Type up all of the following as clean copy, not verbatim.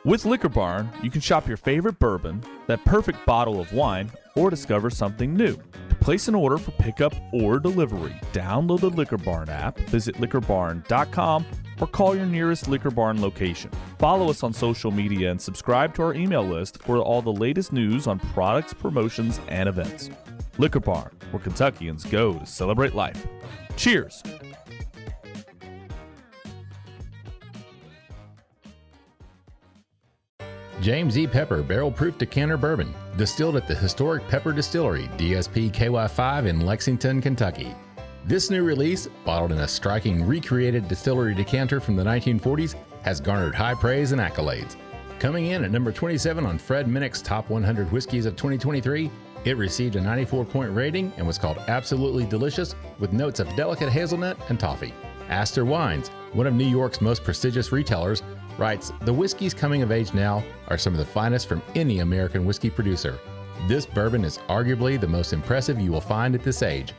With Liquor Barn, you can shop your favorite bourbon, that perfect bottle of wine, or discover something new. To place an order for pickup or delivery, download the Liquor Barn app, visit liquorbarn.com, or call your nearest Liquor Barn location. Follow us on social media and subscribe to our email list for all the latest news on products, promotions, and events. Liquor Barn, where Kentuckians go to celebrate life. Cheers! James E. Pepper Barrel Proof Decanter Bourbon, distilled at the historic Pepper Distillery, DSP KY5 in Lexington, Kentucky. This new release, bottled in a striking recreated distillery decanter from the 1940s, has garnered high praise and accolades. Coming in at number 27 on Fred Minnick's Top 100 Whiskeys of 2023, it received a 94-point rating and was called absolutely delicious with notes of delicate hazelnut and toffee. Astor Wines, one of New York's most prestigious retailers, writes, "The whiskeys coming of age now are some of the finest from any American whiskey producer. This bourbon is arguably the most impressive you will find at this age.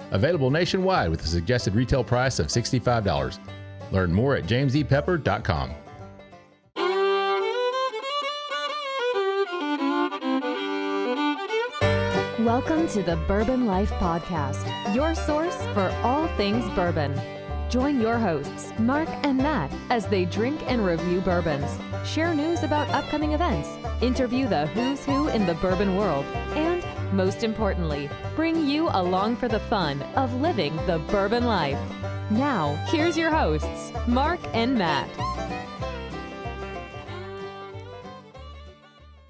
Available nationwide with a suggested retail price of $65. Learn more at jamesepepper.com. Welcome to the Bourbon Life Podcast, your source for all things bourbon. Join your hosts, Mark and Matt, as they drink and review bourbons, share news about upcoming events, interview the who's who in the bourbon world, and, most importantly, bring you along for the fun of living the bourbon life. Now, here's your hosts, Mark and Matt.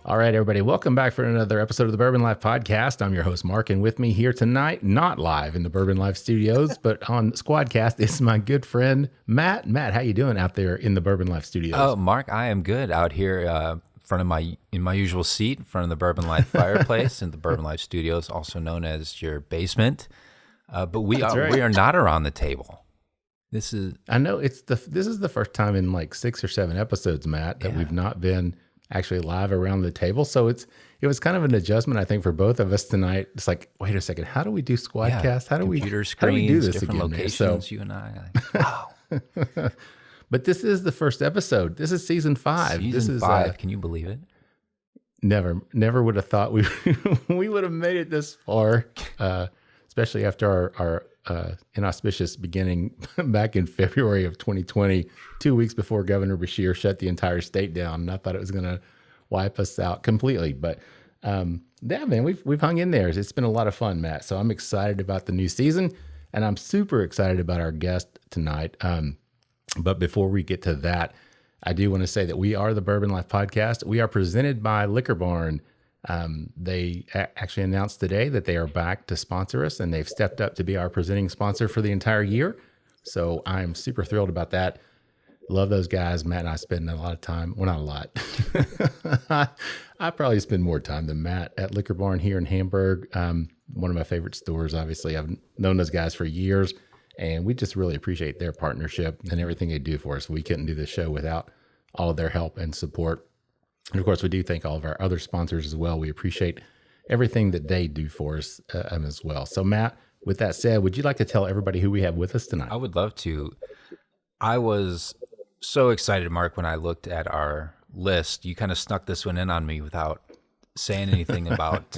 All right, everybody, welcome back for another episode of the Bourbon Life Podcast. I'm your host, Mark, and with me here tonight, not live in the Bourbon Life studios, but on Squadcast, is my good friend, Matt. Matt, how you doing out there in the Bourbon Life studios? Oh, Mark, I am good out here in my usual seat, in front of the Bourbon Life fireplace in the Bourbon Life studios, also known as your basement. But we are not around the table. I know this is the first time in like 6 or 7 episodes, Matt, that we've not been actually live around the table. So it was kind of an adjustment, I think, for both of us tonight. It's like, wait a second, how do we do Squadcast? How do we do this different again? Locations, you and I. Wow. But this is the first episode. This is season 5. Season 5. Can you believe it? Never would have thought we would have made it this far, especially after our inauspicious beginning back in February of 2020, 2 weeks before Governor Beshear shut the entire state down. And I thought it was going to wipe us out completely. But yeah, man, we've hung in there. It's been a lot of fun, Matt. So I'm excited about the new season, and I'm super excited about our guest tonight. But before we get to that, I do want to say that we are the Bourbon Life Podcast. We are presented by Liquor Barn. They actually announced today that they are back to sponsor us, and they've stepped up to be our presenting sponsor for the entire year. So I'm super thrilled about that. Love those guys. Matt and I spend a lot of time. Well, not a lot. I probably spend more time than Matt at Liquor Barn here in Hamburg. One of my favorite stores, obviously. I've known those guys for years, and we just really appreciate their partnership and everything they do for us. We couldn't do this show without all of their help and support. And of course, we do thank all of our other sponsors as well. We appreciate everything that they do for us as well. So, Matt, with that said, would you like to tell everybody who we have with us tonight? I would love to. I was so excited, Mark, when I looked at our list. You kind of snuck this one in on me without saying anything about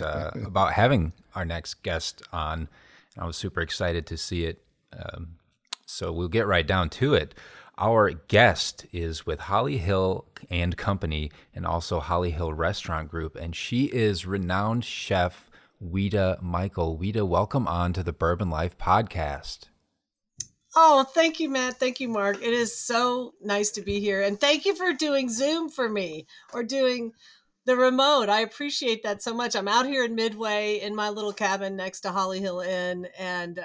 having our next guest on. And I was super excited to see it. So we'll get right down to it. Our guest is with Holly Hill and Company and also Holly Hill Restaurant Group, and she is renowned chef Ouita Michel. Ouita, welcome on to the Bourbon Life Podcast. Oh, thank you, Matt. Thank you, Mark. It is so nice to be here, and thank you for doing Zoom for me or doing the remote. I appreciate that so much. I'm out here in Midway in my little cabin next to Holly Hill Inn, and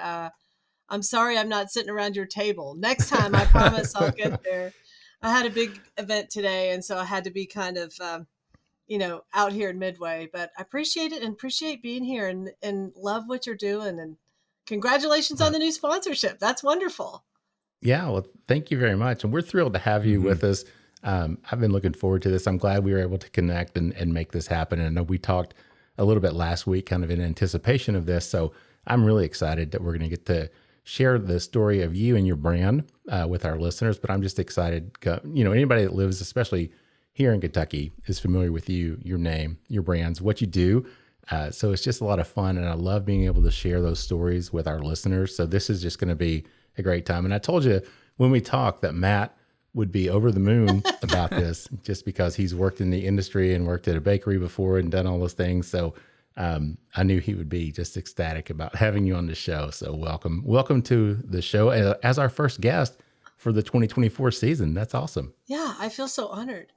I'm sorry I'm not sitting around your table. Next time, I promise I'll get there. I had a big event today, and so I had to be kind of, out here in Midway. But I appreciate it and appreciate being here and love what you're doing. And congratulations on the new sponsorship. That's wonderful. Yeah, well, thank you very much. And we're thrilled to have you with us. I've been looking forward to this. I'm glad we were able to connect and make this happen. And I know we talked a little bit last week kind of in anticipation of this. So I'm really excited that we're going to get to share the story of you and your brand with our listeners. But I'm just excited, anybody that lives, especially here in Kentucky is familiar with you, your name, your brands, what you do. So it's just a lot of fun, and I love being able to share those stories with our listeners. So this is just going to be a great time. And I told you when we talked that Matt would be over the moon about this, just because he's worked in the industry and worked at a bakery before and done all those things. So I knew he would be just ecstatic about having you on the show. So welcome to the show as our first guest for the 2024 season. That's awesome. Yeah, I feel so honored.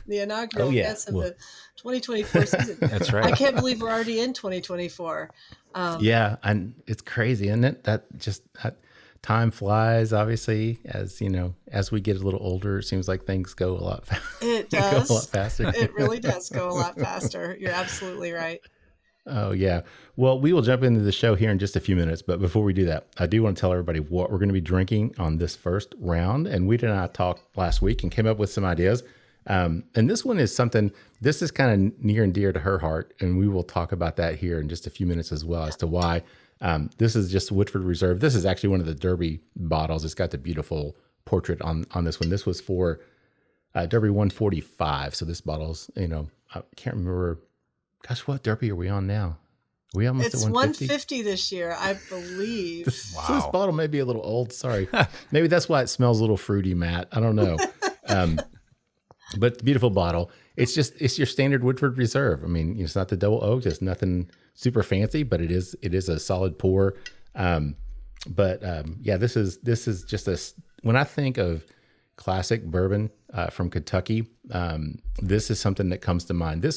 The inaugural guest of the 2024 season. That's right. I can't believe we're already in 2024. Yeah, and it's crazy, isn't it? That time flies, obviously, as you know, as we get a little older, it seems like things go a lot faster. It does. Go a lot faster. It really does go a lot faster. You're absolutely right. Oh, yeah. Well, we will jump into the show here in just a few minutes. But before we do that, I do want to tell everybody what we're going to be drinking on this first round. And Ouita and I talked last week and came up with some ideas. And this one is something, this is kind of near and dear to her heart. And we will talk about that here in just a few minutes as well as to why. This is just Woodford Reserve. This is actually one of the Derby bottles. It's got the beautiful portrait on this one. This was for Derby 145. So this bottle's, I can't remember. Gosh, what Derby are we on now? Are we almost it's at 150? 150 this year, I believe. Wow. So this bottle may be a little old. Sorry. Maybe that's why it smells a little fruity, Matt. I don't know. But beautiful bottle. It's your standard Woodford Reserve. I mean, it's not the double oak. It's nothing super fancy, but it is a solid pour. Yeah, this is just when I think of classic bourbon from Kentucky, this is something that comes to mind.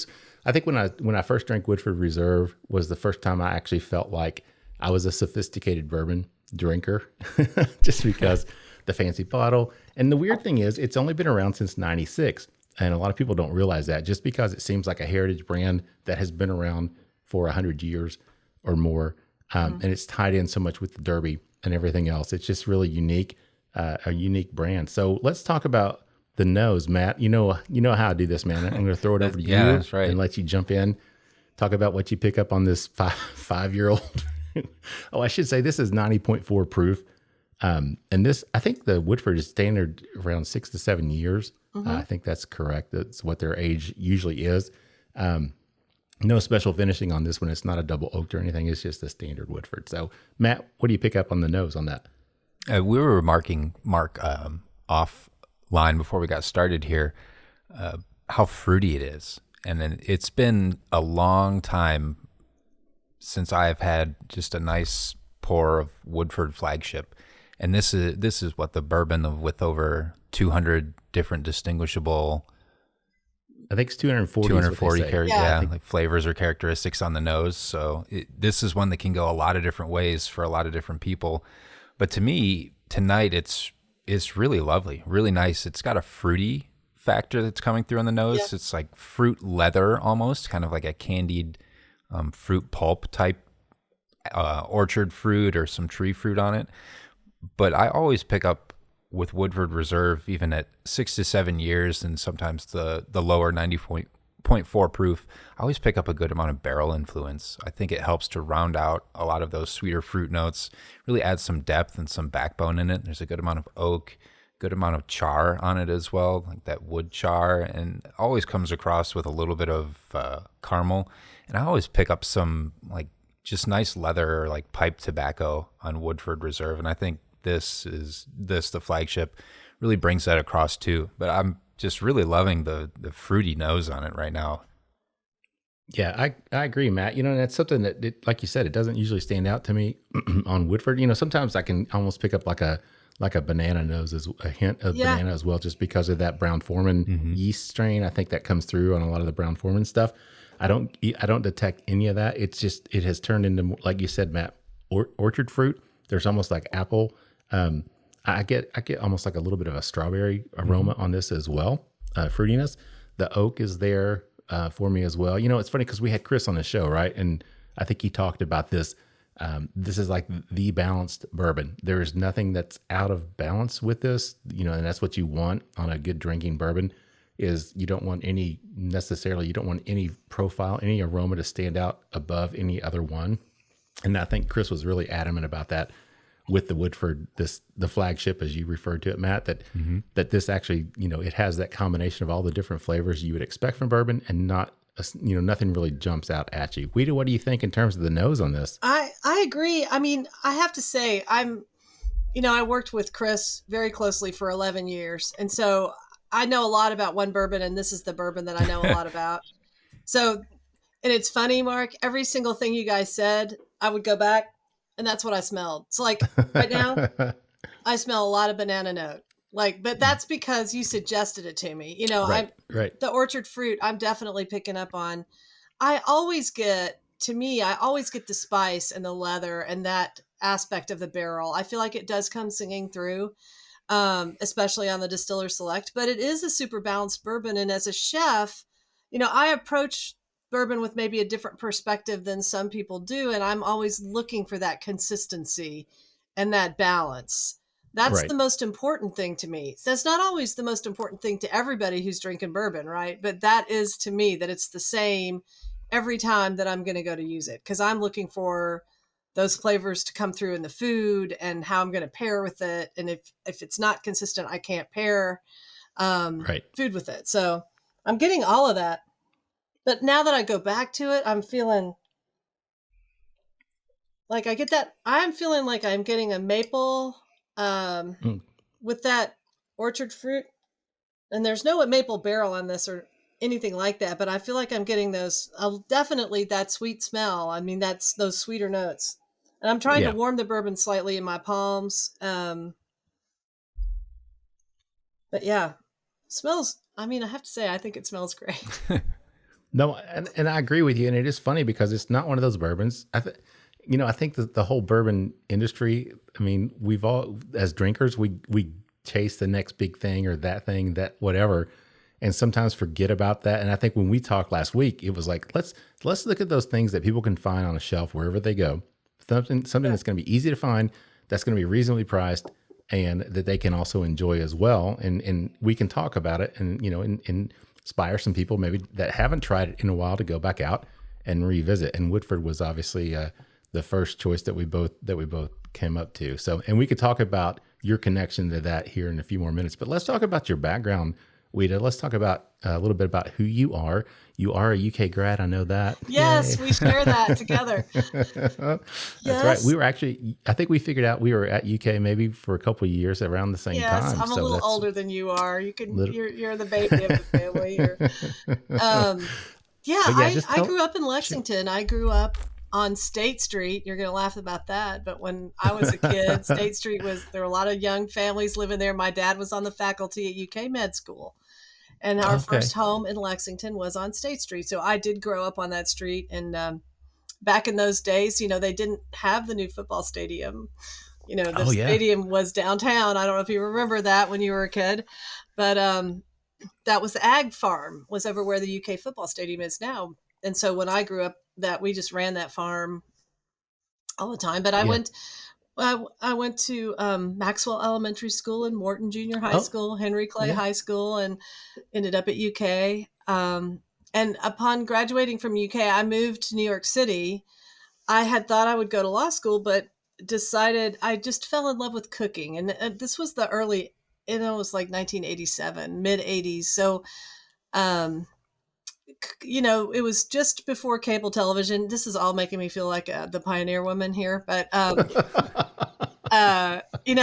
I think when I first drank Woodford Reserve was the first time I actually felt like I was a sophisticated bourbon drinker, just because the fancy bottle. And the weird thing is, it's only been around since '96, and a lot of people don't realize that. Just because it seems like a heritage brand that has been around for 100 years or more, and it's tied in so much with the Derby and everything else. It's just really unique, a unique brand. So let's talk about the nose, Matt. You know how I do this, man. I'm going to throw it over to you that's right. and let you jump in. Talk about what you pick up on this five-year-old. Oh, I should say this is 90.4 proof. And this, I think the Woodford is standard around 6 to 7 years. I think that's correct. That's what their age usually is. No special finishing on this one. It's not a double oaked or anything. It's just a standard Woodford. So, Matt, what do you pick up on the nose on that? We were remarking, Mark, offline before we got started here, how fruity it is. And then it's been a long time since I've had just a nice pour of Woodford Flagship. And this is what the bourbon with over 200 different distinguishable, I think it's 240 like flavors or characteristics on the nose. So this is one that can go a lot of different ways for a lot of different people. But to me, tonight, it's really lovely, really nice. It's got a fruity factor that's coming through on the nose. Yeah. It's like fruit leather almost, kind of like a candied fruit pulp type orchard fruit or some tree fruit on it. But I always pick up with Woodford Reserve, even at 6 to 7 years, and sometimes the lower 90.4 proof, I always pick up a good amount of barrel influence. I think it helps to round out a lot of those sweeter fruit notes, really add some depth and some backbone in it. There's a good amount of oak, good amount of char on it as well, like that wood char, and always comes across with a little bit of caramel. And I always pick up some like just nice leather or like pipe tobacco on Woodford Reserve, and I think the Flagship really brings that across too. But I'm just really loving the fruity nose on it right now. Yeah, I agree, Matt. And that's something that, like you said, it doesn't usually stand out to me on Woodford. Sometimes I can almost pick up like a banana nose, as a hint of banana as well, just because of that Brown-Forman yeast strain. I think that comes through on a lot of the Brown-Forman stuff. I don't detect any of that. It's just, it has turned into, like you said, Matt, orchard fruit. There's almost like apple. I get almost like a little bit of a strawberry aroma on this as well. Fruitiness. The oak is there for me as well. It's funny because we had Chris on the show, right? And I think he talked about this. This is like the balanced bourbon. There is nothing that's out of balance with this, and that's what you want on a good drinking bourbon. Is you don't want any profile, any aroma to stand out above any other one. And I think Chris was really adamant about that with the Woodford, the flagship, as you referred to it, Matt, that this actually, it has that combination of all the different flavors you would expect from bourbon, and nothing really jumps out at you. Ouita, what do you think in terms of the nose on this? I agree. I mean, I have to say, I worked with Chris very closely for 11 years. And so I know a lot about one bourbon, and this is the bourbon that I know a lot about. So, and it's funny, Mark, every single thing you guys said, I would go back, and that's what I smelled. So like right now, I smell a lot of banana note. But that's because you suggested it to me. Right. The orchard fruit, I'm definitely picking up on. I always get the spice and the leather and that aspect of the barrel. I feel like it does come singing through, especially on the Distiller Select, but it is a super balanced bourbon. And as a chef, I approach bourbon with maybe a different perspective than some people do. And I'm always looking for that consistency and that balance. That's Right. the most important thing to me. That's not always the most important thing to everybody who's drinking bourbon, right? But that is to me, that it's the same every time that I'm going to go to use it, because I'm looking for those flavors to come through in the food and how I'm going to pair with it. And if it's not consistent, I can't pair food with it. So I'm getting all of that. But now that I go back to it, I'm feeling like I get that. I'm feeling like I'm getting a maple with that orchard fruit. And there's no maple barrel on this or anything like that, but I feel like I'm getting those, definitely that sweet smell. I mean, that's those sweeter notes. And I'm trying to warm the bourbon slightly in my palms. But yeah, smells, I mean, I have to say, I think it smells great. No, and I agree with you. And it is funny because it's not one of those bourbons. I think that the whole bourbon industry, I mean, we've all, as drinkers, we chase the next big thing or that thing, that whatever, and sometimes forget about that. And I think when we talked last week, it was like, let's look at those things that people can find on a shelf wherever they go. Something that's going to be easy to find, that's going to be reasonably priced, and that they can also enjoy as well. And we can talk about it and, and inspire some people maybe that haven't tried it in a while to go back out and revisit. And Woodford was obviously the first choice that we both came up to. So, and we could talk about your connection to that here in a few more minutes, but let's talk about your background, Ouita. Let's talk about a little bit about who you are. You are a UK grad. I know that. Yes, we share that together. That's right. We were actually, I think we figured out we were at UK maybe for a couple of years around the same time. Yes, I'm a little older than you are. You're the baby of the family. I grew up in Lexington. I grew up on State Street. You're going to laugh about that, but when I was a kid, State Street there were a lot of young families living there. My dad was on the faculty at UK Med School, and our first home in Lexington was on State Street. So I did grow up on that street. And back in those days, they didn't have the new football stadium. Stadium was downtown. I don't know if you remember that when you were a kid, but that was the Ag Farm, was over where the UK football stadium is now. And so when I grew up, that we just ran that farm all the time. But I went to Maxwell Elementary School and Morton Junior High School, Henry Clay High School, and ended up at UK. And upon graduating from UK, I moved to New York City. I had thought I would go to law school, but decided I just fell in love with cooking. And this was the early, it was like 1987, mid 80s. So, it was just before cable television. This is all making me feel like the pioneer woman here, but,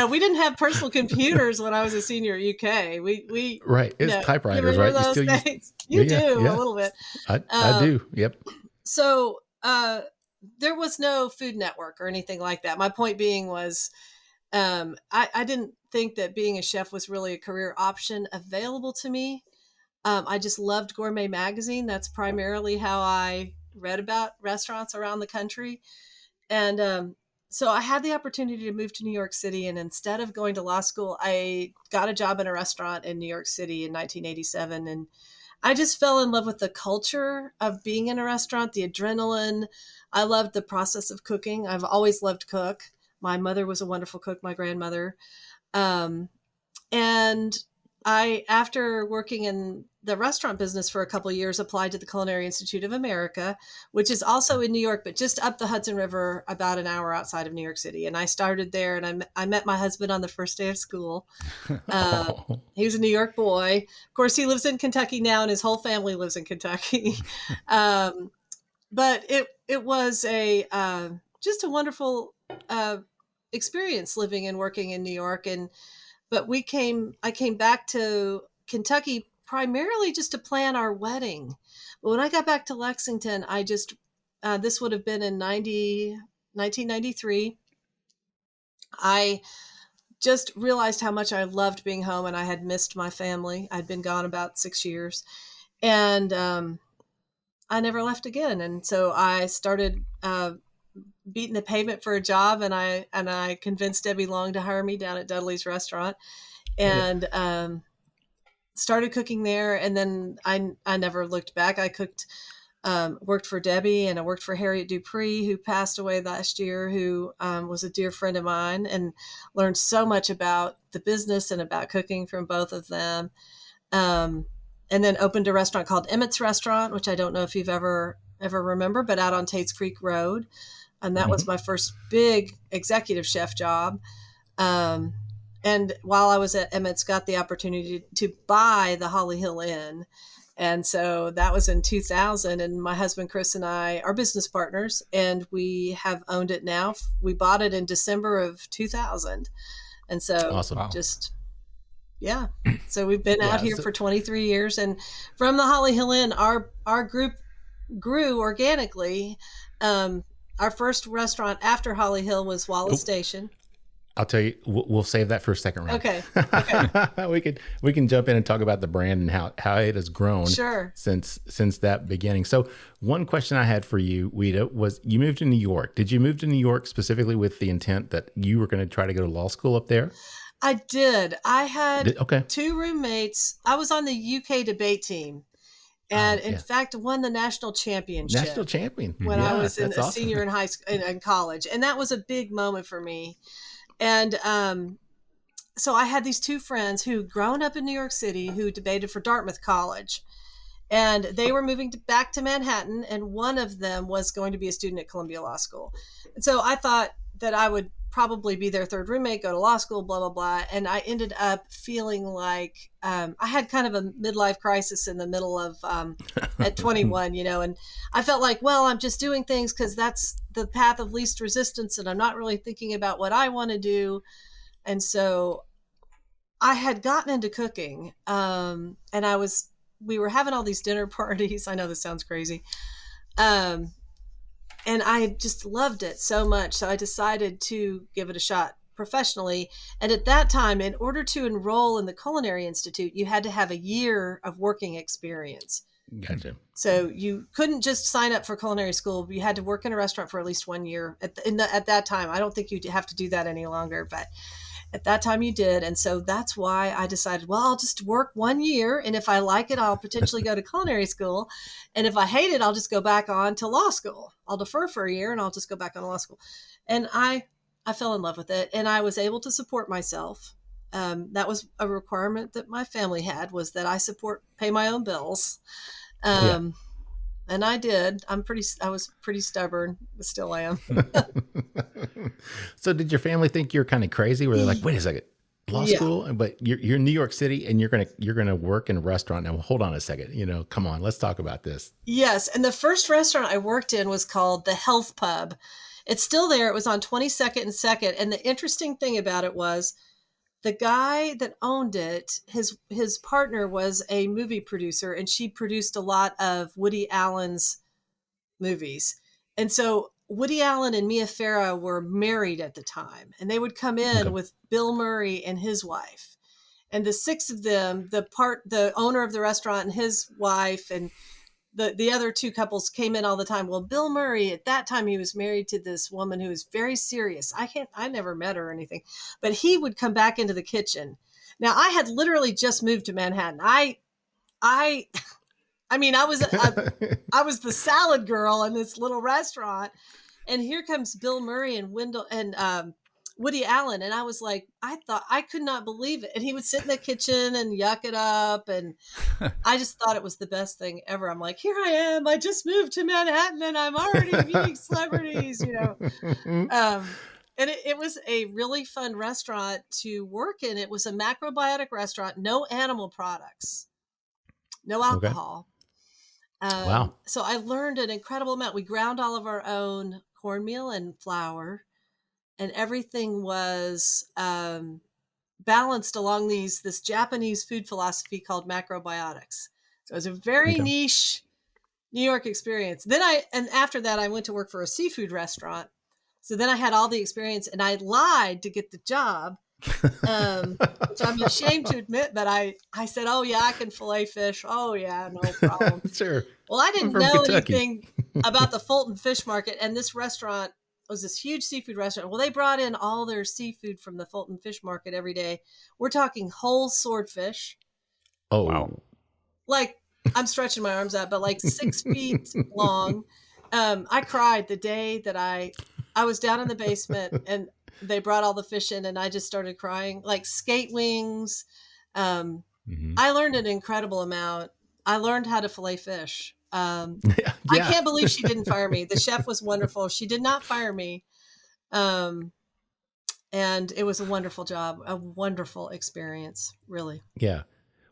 we didn't have personal computers when I was a senior at UK. We right. It's typewriters, right? Those things? You do a little bit. I do. Yep. So, there was no Food Network or anything like that. My point being was, I didn't think that being a chef was really a career option available to me. I just loved Gourmet Magazine. That's primarily how I read about restaurants around the country. And so I had the opportunity to move to New York City. And instead of going to law school, I got a job in a restaurant in New York City in 1987. And I just fell in love with the culture of being in a restaurant, the adrenaline. I loved the process of cooking. I've always loved to cook. My mother was a wonderful cook, my grandmother. And after working in the restaurant business for a couple of years, applied to the Culinary Institute of America, which is also in New York, but just up the Hudson River, about an hour outside of New York City. And I started there, and I met my husband on the first day of school. He was a New York boy. Of course, he lives in Kentucky now, and his whole family lives in Kentucky. But it was just a wonderful experience living and working in New York. But I came back to Kentucky primarily just to plan our wedding. But when I got back to Lexington, this would have been in 1993. I just realized how much I loved being home, and I had missed my family. I'd been gone about 6 years, and I never left again. And so I started beating the pavement for a job, and I convinced Debbie Long to hire me down at Dudley's restaurant, and started cooking there. And then I never looked back. I worked for Debbie, and I worked for Harriet Dupree, who passed away last year, who was a dear friend of mine, and learned so much about the business and about cooking from both of them. And then opened a restaurant called Emmett's Restaurant, which I don't know if you've ever remember, but out on Tates Creek Road. And that was my first big executive chef job. And while I was at Emmett's, got the opportunity to buy the Holly Hill Inn. And so that was in 2000. And my husband, Chris, and I are business partners, and we have owned it now. We bought it in December of 2000. And so Awesome. Yeah. So we've been out here for 23 years. And from the Holly Hill Inn, our group grew organically. Our first restaurant after Holly Hill was Wallace Station. I'll tell you, we'll save that for a second round. Okay. we can jump in and talk about the brand and how it has grown since that beginning. So one question I had for you, Ouita, was you moved to New York. Did you move to New York specifically with the intent that you were going to try to go to law school up there? I did. I had two roommates. I was on the UK debate team, and in fact won the national championship. National champion when I was a senior in high school and college, and that was a big moment for me. And so I had these two friends who'd grown up in New York City, who debated for Dartmouth College, and they were moving back to Manhattan, and one of them was going to be a student at Columbia Law School. And so I thought that I would probably be their third roommate, go to law school, blah, blah, blah. And I ended up feeling like I had kind of a midlife crisis in the middle of at 21, and I felt like, well, I'm just doing things because that's the path of least resistance, and I'm not really thinking about what I want to do. And so I had gotten into cooking, and we were having all these dinner parties. I know this sounds crazy. And I just loved it so much. So I decided to give it a shot professionally. And at that time, in order to enroll in the Culinary Institute, you had to have a year of working experience. Gotcha. So you couldn't just sign up for culinary school. You had to work in a restaurant for at least 1 year at that time. I don't think you have to do that any longer, but at that time you did. And so that's why I decided, well, I'll just work 1 year. And if I like it, I'll potentially go to culinary school. And if I hate it, I'll just go back on to law school. I'll defer for a year and I'll just go back on law school. And I fell in love with it, and I was able to support myself. That was a requirement that my family had, was that I pay my own bills. And I did. I was pretty stubborn, but still am. So did your family think you're kind of crazy? Were they like, wait a second, law school, but you're in New York City and you're gonna work in a restaurant? Now hold on a second, come on, let's talk about this. Yes, and the first restaurant I worked in was called the Health Pub. It's still there. It was on 22nd and 2nd, and the interesting thing about it was the guy that owned it, his partner was a movie producer, and she produced a lot of Woody Allen's movies. And so Woody Allen and Mia Farrow were married at the time, and they would come in with Bill Murray and his wife. And the six of them, the owner of the restaurant and his wife, and the other two couples came in all the time. Well, Bill Murray, at that time, he was married to this woman who was very serious. I never met her or anything, but he would come back into the kitchen. Now, I had literally just moved to Manhattan. I was the salad girl in this little restaurant, and here comes Bill Murray and Woody Allen. And I was like, I could not believe it. And he would sit in the kitchen and yuck it up. And I just thought it was the best thing ever. I'm like, here I am. I just moved to Manhattan and I'm already meeting celebrities, And it was a really fun restaurant to work in. It was a macrobiotic restaurant, no animal products, no alcohol. Wow. So I learned an incredible amount. We ground all of our own cornmeal and flour, and everything was balanced along this Japanese food philosophy called macrobiotics. So it was a very niche New York experience. And after that, I went to work for a seafood restaurant. So then I had all the experience, and I lied to get the job, which I'm ashamed to admit, but I said, oh yeah, I can fillet fish. Oh yeah, no problem. Sure. Well, I didn't I'm from know Kentucky. anything about the Fulton Fish Market, and this restaurant was this huge seafood restaurant. Well, they brought in all their seafood from the Fulton Fish Market every day. We're talking whole swordfish. Oh, Wow. Like, I'm stretching my arms out, but like 6 feet long. I cried the day that I was down in the basement and they brought all the fish in, and I just started crying. Like skate wings. I learned an incredible amount. I learned how to fillet fish. I can't believe she didn't fire me. The chef was wonderful. She did not fire me. And it was a wonderful job, a wonderful experience, really. Yeah.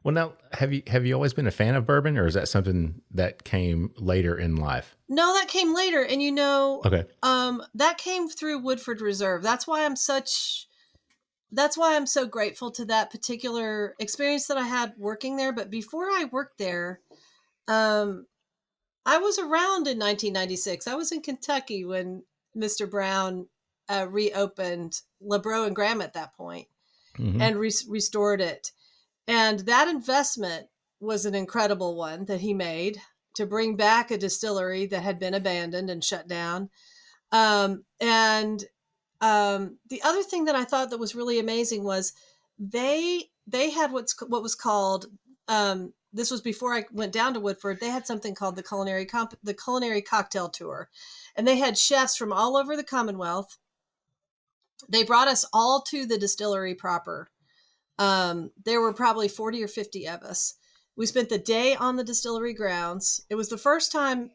Well, now, have you always been a fan of bourbon, or is that something that came later in life? No, that came later. And Okay. that came through Woodford Reserve. That's why I'm so grateful to that particular experience that I had working there. But before I worked there, I was around in 1996. I was in Kentucky when Mr. Brown reopened LeBreau and Graham at that point and restored it. And that investment was an incredible one that he made to bring back a distillery that had been abandoned and shut down. The other thing that I thought that was really amazing was they had what was called, this was before I went down to Woodford, they had something called the Culinary Cocktail Tour. And they had chefs from all over the Commonwealth. They brought us all to the distillery proper. There were probably 40 or 50 of us. We spent the day on the distillery grounds. It was the first time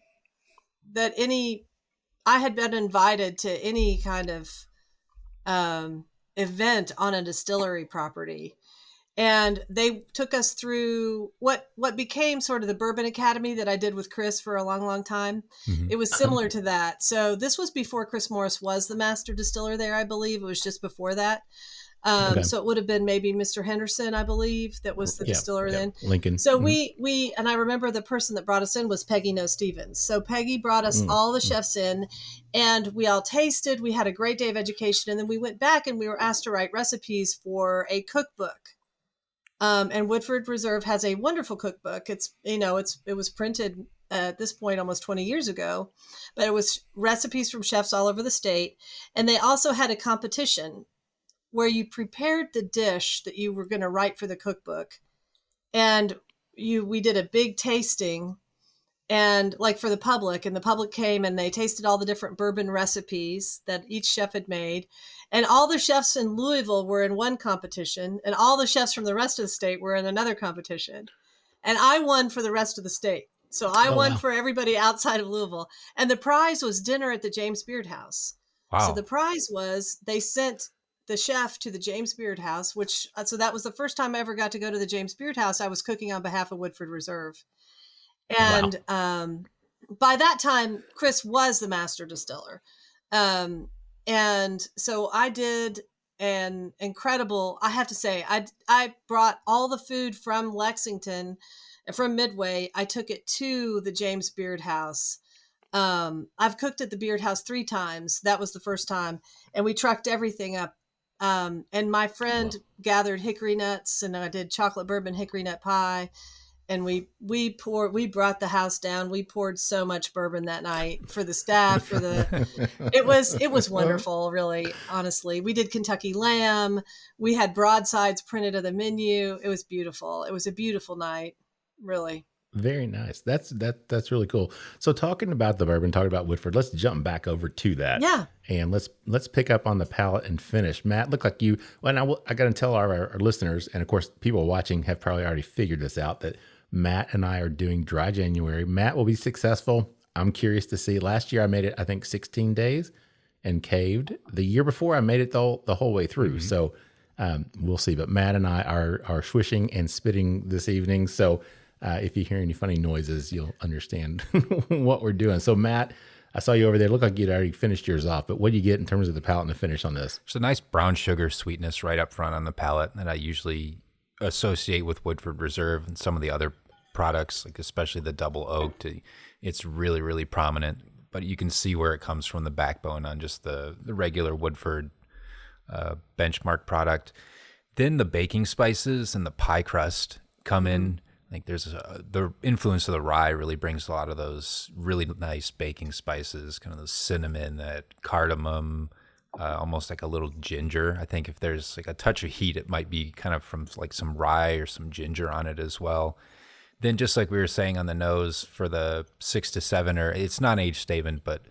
that I had been invited to any kind of event on a distillery property. And they took us through what became sort of the Bourbon Academy that I did with Chris for a long, long time. It was similar to that. So this was before Chris Morris was the master distiller there, I believe. It was just before that. So it would have been maybe Mr. Henderson, I believe, that was the distiller then. Lincoln. So we, and I remember the person that brought us in was Peggy No Stevens. So Peggy brought us all the chefs in, and we all tasted. We had a great day of education. And then we went back and we were asked to write recipes for a cookbook. And Woodford Reserve has a wonderful cookbook. It was printed at this point almost 20 years ago, but it was recipes from chefs all over the state. And they also had a competition where you prepared the dish that you were going to write for the cookbook. And we did a big tasting and like for the public, and the public came and they tasted all the different bourbon recipes that each chef had made. And all the chefs in Louisville were in one competition, and all the chefs from the rest of the state were in another competition. And I won for the rest of the state. So I won for everybody outside of Louisville. And the prize was dinner at the James Beard House. Wow. So the prize was they sent the chef to the James Beard House, so that was the first time I ever got to go to the James Beard House. I was cooking on behalf of Woodford Reserve. And by that time, Chris was the master distiller. And so I did an incredible, I have to say, I brought all the food from Lexington, from Midway. I took it to the James Beard House. I've cooked at the Beard House 3 times. That was the first time. And we trucked everything up. And my friend gathered hickory nuts, and I did chocolate bourbon hickory nut pie. And we brought the house down. We poured so much bourbon that night for the staff, it was wonderful, really, honestly. We did Kentucky lamb. We had broadsides printed on the menu. It was beautiful. It was a beautiful night, really. Very nice. That's really cool. So talking about the bourbon, talking about Woodford, let's jump back over to that. Yeah. And let's pick up on the palate and finish. Matt, look like you. Well, I got to tell our listeners, and of course, people watching have probably already figured this out, that Matt and I are doing dry January. Matt will be successful. I'm curious to see. Last year, I made it, I think, 16 days and caved. The year before, I made it the whole way through. So we'll see. But Matt and I are swishing and spitting this evening. So if you hear any funny noises, you'll understand what we're doing. So Matt, I saw you over there. It looked like you'd already finished yours off, but what do you get in terms of the palate and the finish on this? There's a nice brown sugar sweetness right up front on the palate that I usually associate with Woodford Reserve and some of the other products, like especially the double oaked. It's really, really prominent, but you can see where it comes from the backbone on just the regular Woodford benchmark product. Then the baking spices and the pie crust come in. Like the influence of the rye really brings a lot of those really nice baking spices, kind of the cinnamon, that cardamom, almost like a little ginger. I think if there's like a touch of heat, it might be kind of from like some rye or some ginger on it as well. Then just like we were saying on the nose for the 6 to 7, or it's not age statement, but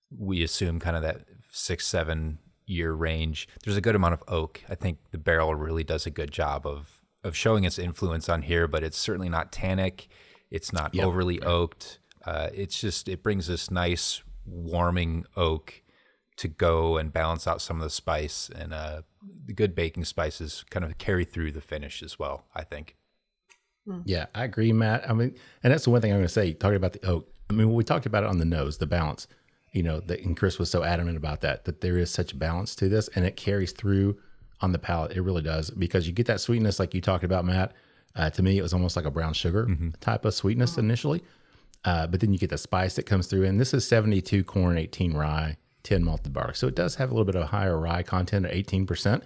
we assume kind of that 6-7 year range. There's a good amount of oak. I think the barrel really does a good job of showing its influence on here, but it's certainly not tannic. It's not overly oaked. It brings this nice warming oak to go and balance out some of the spice, and the good baking spices kind of carry through the finish as well, I think. Yeah, I agree, Matt. I mean, and that's the one thing I'm going to say, talking about the oak. I mean, we talked about it on the nose, the balance, and Chris was so adamant about that there is such balance to this, and it carries through on the palate. It really does, because you get that sweetness like you talked about, Matt. To me, it was almost like a brown sugar type of sweetness initially. But then you get the spice that comes through. And this is 72 corn, 18 rye, 10 malted barley. So it does have a little bit of a higher rye content at 18%.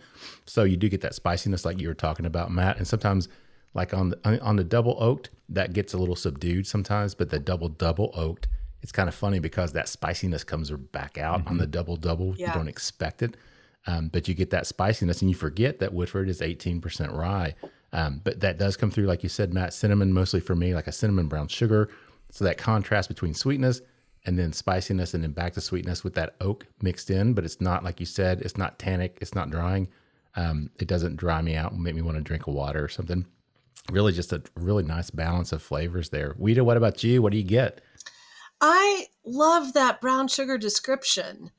So you do get that spiciness like you were talking about, Matt. And sometimes like on the double oaked, that gets a little subdued sometimes, but the double oaked, it's kind of funny because that spiciness comes back out on the double. You don't expect it. But you get that spiciness, and you forget that Woodford is 18% rye. But that does come through, like you said, Matt, cinnamon, mostly for me, like a cinnamon brown sugar. So that contrast between sweetness and then spiciness and then back to sweetness with that oak mixed in. But it's not, like you said, it's not tannic, it's not drying. It doesn't dry me out and make me want to drink a water or something. Really just a really nice balance of flavors there. Ouita, what about you? What do you get? I love that brown sugar description.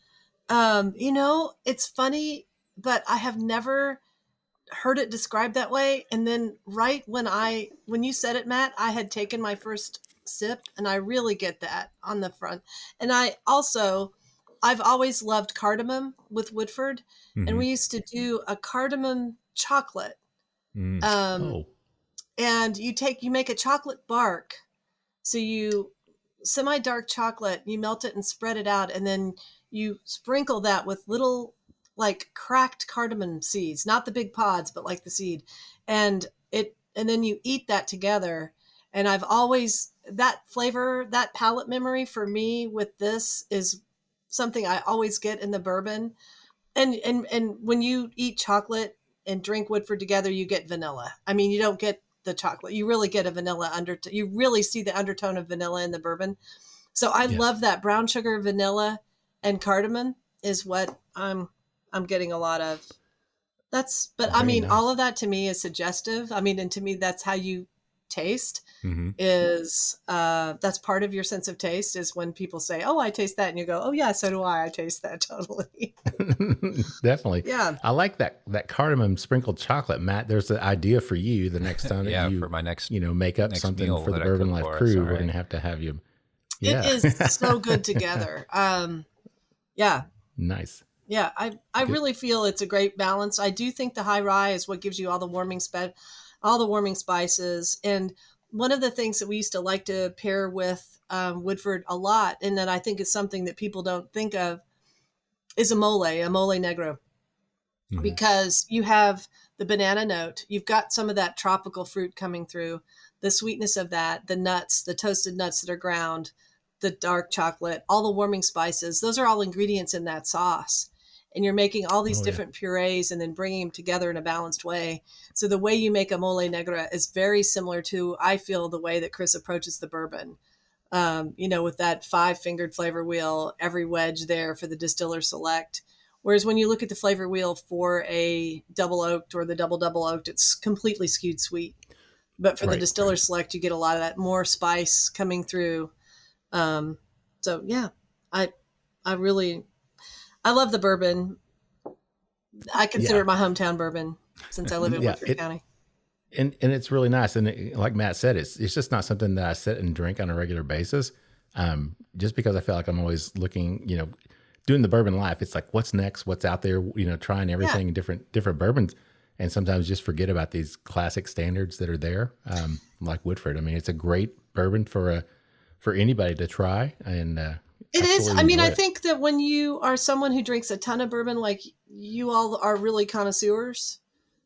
It's funny, but I have never heard it described that way. And then right when you said it, Matt, I had taken my first sip, and I really get that on the front. And I've always loved cardamom with Woodford, and we used to do a cardamom chocolate. And you make a chocolate bark. So you semi-dark chocolate, you melt it and spread it out, and then you sprinkle that with little like cracked cardamom seeds, not the big pods, but like the seed. And then you eat that together. And I've always, that flavor, that palate memory for me with this is something I always get in the bourbon. And when you eat chocolate and drink Woodford together, you get vanilla. I mean, you don't get the chocolate. You really get a vanilla undertone. You really see the undertone of vanilla in the bourbon. So I love that brown sugar, vanilla, and cardamom is what I'm getting a lot of. All of that to me is suggestive. I mean, and to me, that's how you taste is, that's part of your sense of taste is when people say, oh, I taste that. And you go, oh yeah, so do I. I taste that totally. Definitely. Yeah. I like that cardamom sprinkled chocolate, Matt. There's an idea for you the next time that you, for my next, make up something for the Bourbon Life crew. We're going to have you. Yeah. It is so good together. Yeah. Nice. Yeah. I really feel it's a great balance. I do think the high rye is what gives you all the warming spices. And one of the things that we used to like to pair with Woodford a lot, and that I think is something that people don't think of, is a mole negro. Because you have the banana note, you've got some of that tropical fruit coming through, the sweetness of that, the nuts, the toasted nuts that are ground, the dark chocolate, all the warming spices, those are all ingredients in that sauce. and you're making all these different purees and then bringing them together in a balanced way. So the way you make a mole negra is very similar to, I feel, the way that Chris approaches the bourbon. With that 5-fingered flavor wheel, every wedge there for the distiller select. Whereas when you look at the flavor wheel for a double oaked or the double oaked, it's completely skewed sweet. But for the distiller select, you get a lot of that more spice coming through. I love the bourbon. I consider it my hometown bourbon since I live in Woodford County. And it's really nice. And like Matt said, it's just not something that I sit and drink on a regular basis. Just because I feel like I'm always looking, doing the bourbon life. It's like, what's next? What's out there? Trying everything, different bourbons. And sometimes just forget about these classic standards that are there. Like Woodford. I mean, it's a great bourbon for anybody to try. And, it is. I mean, I think that when you are someone who drinks a ton of bourbon, like you all are really connoisseurs.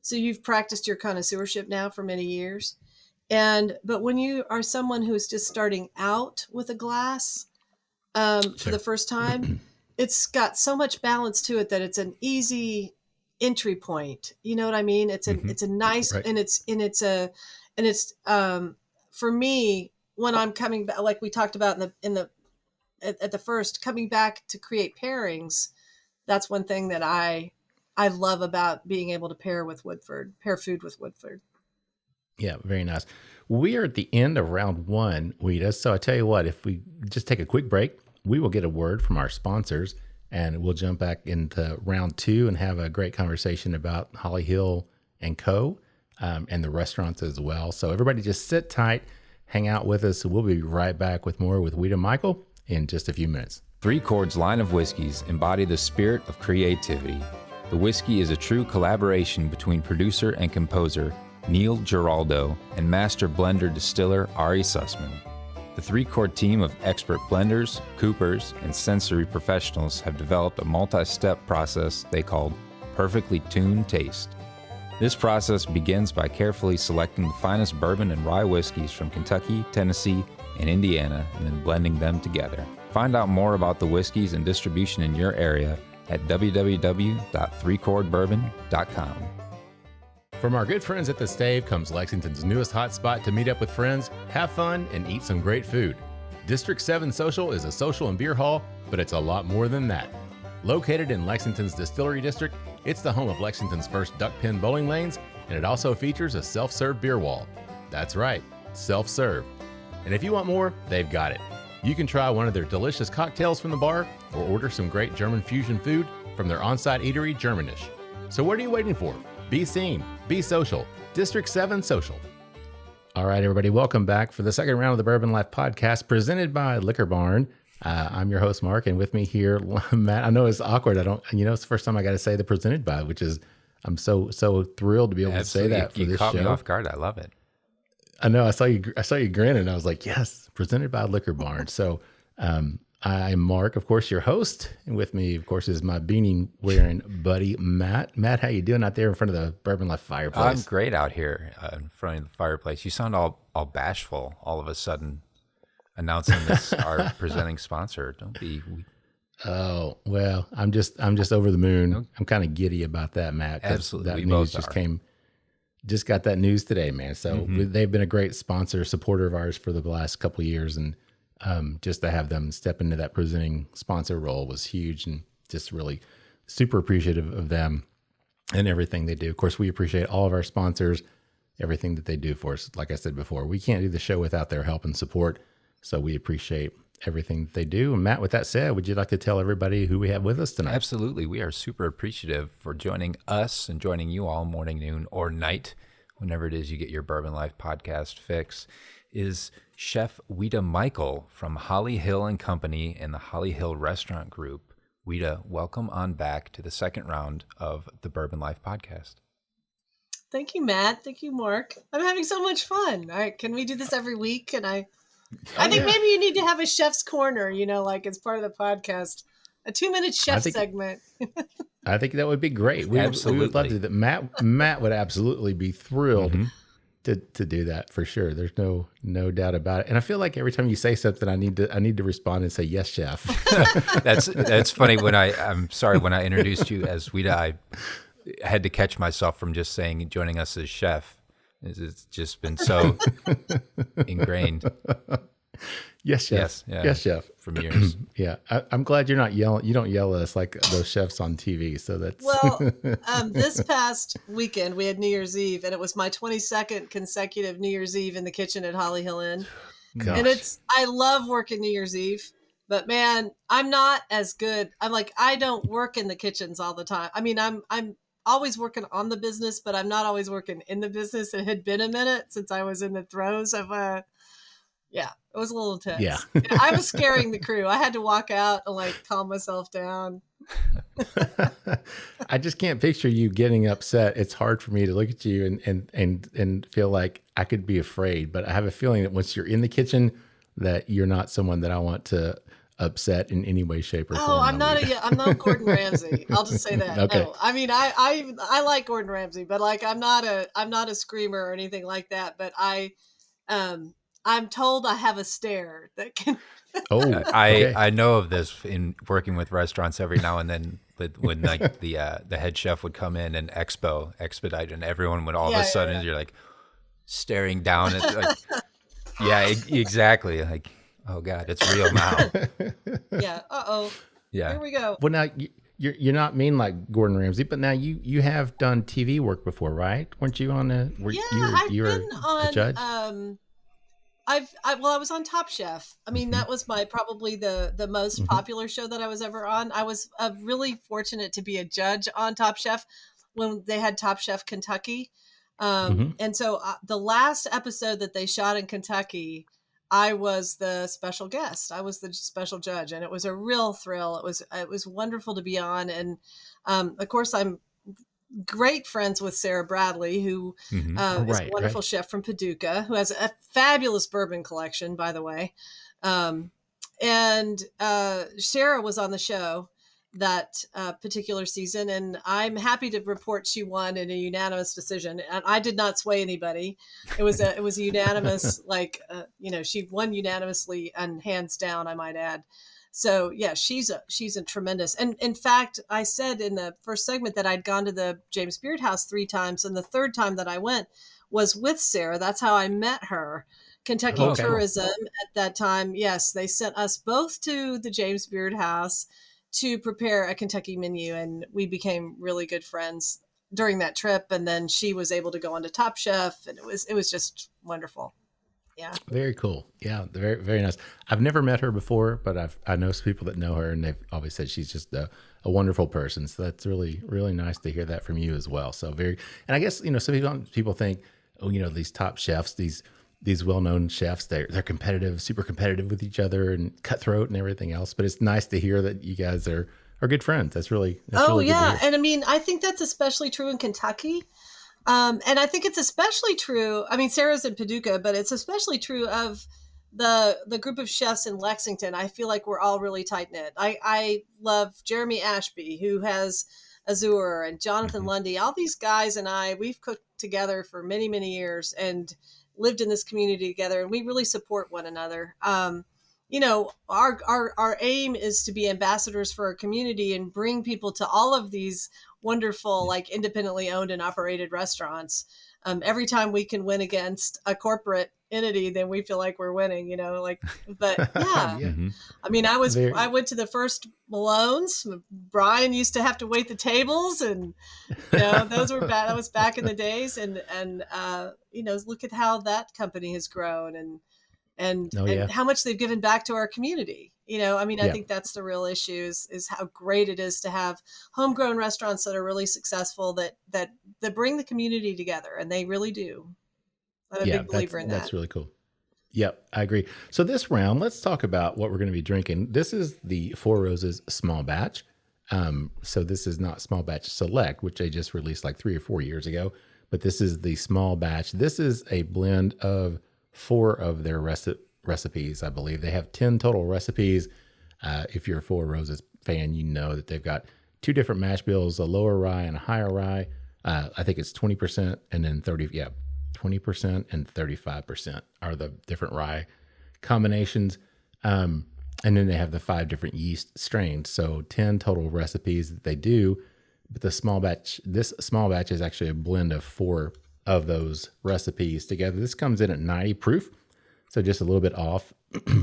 So you've practiced your connoisseurship now for many years. But when you are someone who's just starting out with a glass for the first time, it's got so much balance to it that it's an easy entry point. You know what I mean? It's a nice, and it's for me, when I'm coming back, like we talked about at the first, coming back to create pairings, that's one thing that I love about being able to pair food with Woodford. Yeah, very nice. We are at the end of round one, Ouita. So I tell you what, if we just take a quick break, we will get a word from our sponsors and we'll jump back into round two and have a great conversation about Holly Hill and Co. And the restaurants as well. So everybody just sit tight, hang out with us. We'll be right back with more with Ouita Michel in just a few minutes. Three Chords line of whiskeys embody the spirit of creativity. The whiskey is a true collaboration between producer and composer Neil Giraldo and master blender distiller Ari Sussman. The three-chord team of expert blenders, coopers, and sensory professionals have developed a multi-step process they called Perfectly Tuned Taste. This process begins by carefully selecting the finest bourbon and rye whiskeys from Kentucky, Tennessee, and Indiana, and then blending them together. Find out more about the whiskeys and distribution in your area at www.threechordbourbon.com. From our good friends at The Stave comes Lexington's newest hot spot to meet up with friends, have fun, and eat some great food. District 7 Social is a social and beer hall, but it's a lot more than that. Located in Lexington's Distillery District, it's the home of Lexington's first duck pin bowling lanes, and it also features a self-serve beer wall. That's right, self-serve. And if you want more, they've got it. You can try one of their delicious cocktails from the bar or order some great German fusion food from their on-site eatery, Germanish. So what are you waiting for? Be seen, be social. District 7 Social. All right, everybody, welcome back for the second round of the Bourbon Life Podcast presented by Liquor Barn. I'm your host, Mark, and with me here, Matt. I know it's awkward. It's the first time I got to say the presented by, which is, I'm so thrilled to be able to say that for this show. You caught me off guard. I love it. I know. I saw you grin, and I was like, yes, presented by Liquor Barn. So I'm Mark, of course, your host. And with me, of course, is my beanie-wearing buddy, Matt. Matt, how you doing out there in front of the Bourbon Life fireplace? I'm great out here in front of the fireplace. You sound all bashful all of a sudden announcing this, our presenting sponsor. Don't be... Oh, well, I'm just over the moon. I'm kind of giddy about that, Matt. Absolutely. That news just got that news today, man. So they've been a great sponsor, supporter of ours for the last couple of years. And just to have them step into that presenting sponsor role was huge, and just really super appreciative of them and everything they do. Of course, we appreciate all of our sponsors, everything that they do for us. Like I said before, we can't do the show without their help and support. So we appreciate everything that they do. And Matt, with that said, would you like to tell everybody who we have with us tonight? Absolutely. We are super appreciative for joining us and joining you all morning, noon, or night, whenever it is you get your Bourbon Life Podcast fix, is Chef Ouita Michel from Holly Hill and Company and the Holly Hill Restaurant Group. Ouita, welcome on back to the second round of the Bourbon Life Podcast. Thank you, Matt. Thank you, Mark. I'm having so much fun. All right, can we do this every week? I think maybe you need to have a chef's corner, like as part of the podcast, a 2-minute chef segment. I think that would be great. We would love to. Matt would absolutely be thrilled to do that for sure. There's no doubt about it. And I feel like every time you say something, I need to respond and say, yes, chef. That's funny. I'm sorry, when I introduced you as Ouita, I had to catch myself from just saying joining us as chef. It's just been so ingrained. Yes, chef. Yes, chef. From years. Yeah. I'm glad you're not yelling. You don't yell at us like those chefs on TV. So that's well. This past weekend we had New Year's Eve, and it was my 22nd consecutive New Year's Eve in the kitchen at Holly Hill Inn. Gosh. And I love working New Year's Eve, but man, I'm not as good. I don't work in the kitchens all the time. I mean, I'm always working on the business, but I'm not always working in the business. It had been a minute since I was in the throes of yeah, it was a little intense. Yeah. I was scaring the crew. I had to walk out and calm myself down. I just can't picture you getting upset. It's hard for me to look at you and feel like I could be afraid, but I have a feeling that once you're in the kitchen that you're not someone that I want to upset in any way, shape, or form. Oh, I'm not Gordon Ramsay. I'll just say that. Okay. No. I mean, I like Gordon Ramsay, but I'm not a screamer or anything like that. But I'm told I have a stare that can. Oh, okay. I know of this in working with restaurants every now and then. But when the head chef would come in and expedite, and everyone would all of a sudden you're staring down at exactly oh God, it's real now. Yeah. Uh-oh. Yeah. Here we go. Well, now you're not mean like Gordon Ramsay, but now you have done TV work before, right? Weren't you on I've been on a judge? I was on Top Chef. I mean, that was probably the most popular show that I was ever on. I was really fortunate to be a judge on Top Chef when they had Top Chef Kentucky. And so the last episode that they shot in Kentucky, I was the special guest. I was the special judge, and it was a real thrill. It was wonderful to be on. And of course, I'm great friends with Sarah Bradley, who is a wonderful chef from Paducah, who has a fabulous bourbon collection, by the way. And Sarah was on the show that particular season, and I'm happy to report she won in a unanimous decision. And I did not sway anybody. It was a unanimous, she won unanimously and hands down, I might add. So yeah, she's a tremendous. And in fact, I said in the first segment that I'd gone to the James Beard House 3 times, and the third time that I went was with Sarah. That's how I met her. Kentucky Tourism at that time, yes, they sent us both to the James Beard House to prepare a Kentucky menu, and we became really good friends during that trip. And then she was able to go on to Top Chef, and it was just wonderful. Yeah. Very cool. Yeah. Very, very nice. I've never met her before, but I know some people that know her, and they've always said she's just a wonderful person. So that's really, really nice to hear that from you as well. So and I guess, some people think, these top chefs, these well-known chefs, they're competitive, super competitive with each other and cutthroat and everything else. But it's nice to hear that you guys are good friends. That's really good to hear. And I mean, I think that's especially true in Kentucky. And I think it's especially true. I mean, Sarah's in Paducah, but it's especially true of the group of chefs in Lexington. I feel like we're all really tight knit. I love Jeremy Ashby, who has Azure, and Jonathan Lundy. All these guys and we've cooked together for many, many years and lived in this community together, and we really support one another. Our aim is to be ambassadors for our community and bring people to all of these wonderful, independently owned and operated restaurants. Every time we can win against a corporate entity, then we feel like we're winning, but yeah. I mean, I went to the first Malone's. Brian used to have to wait the tables, and those were bad. That was back in the days. And look at how that company has grown and how much they've given back to our community. I think that's the real issue is how great it is to have homegrown restaurants that are really successful, that bring the community together, and they really do. I'm a big believer in that. That's really cool. Yep, I agree. So this round, let's talk about what we're going to be drinking. This is the Four Roses Small Batch. So this is not Small Batch Select, which they just released 3 or 4 years ago, but this is the Small Batch. This is a blend of 4 of their recipes, I believe. They have 10 total recipes. If you're a Four Roses fan, you know that they've got 2 different mash bills, a lower rye and a higher rye. I think it's 20% and then 20%, and 35% are the different rye combinations. And then they have the 5 different yeast strains. So 10 total recipes that they do. But this small batch is actually a blend of 4 of those recipes together. This comes in at 90 proof. So just a little bit off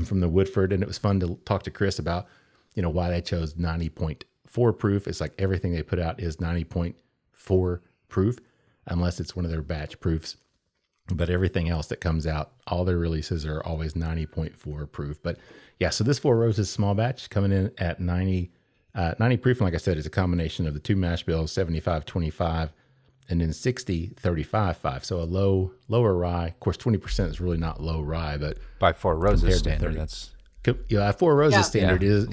from the Woodford. And it was fun to talk to Chris about, why they chose 90.4 proof. It's like everything they put out is 90.4 proof, unless it's one of their batch proofs. But everything else that comes out, all their releases are always 90.4 proof. But yeah, so this Four Roses small batch coming in at 90 proof. And like I said, it's a combination of the 2 mash bills, 75-25, and then 60-35-5. So a lower rye. Of course, 20% is really not low rye, but by Four Roses standard, that's Four Roses standard is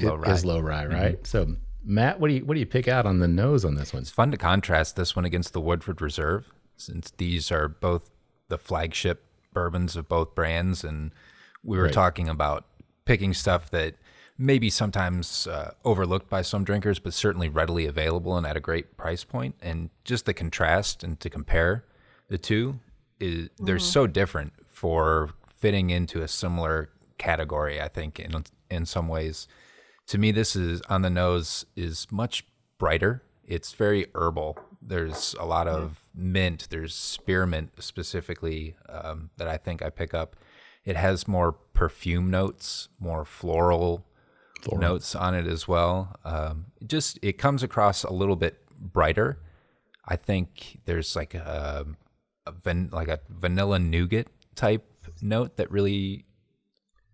low rye, right? Mm-hmm. So Matt, what do you pick out on the nose on this one? It's fun to contrast this one against the Woodford Reserve, since these are both the flagship bourbons of both brands, and we were talking about picking stuff that maybe sometimes overlooked by some drinkers, but certainly readily available and at a great price point. And just the contrast and to compare the two, they're so different for fitting into a similar category, I think, in some ways. To me, this is on the nose is much brighter. It's very herbal. There's a lot of mint. There's spearmint specifically that I think I pick up. It has more perfume notes, more floral notes on it as well. It comes across a little bit brighter. I think there's like a vanilla nougat type note that really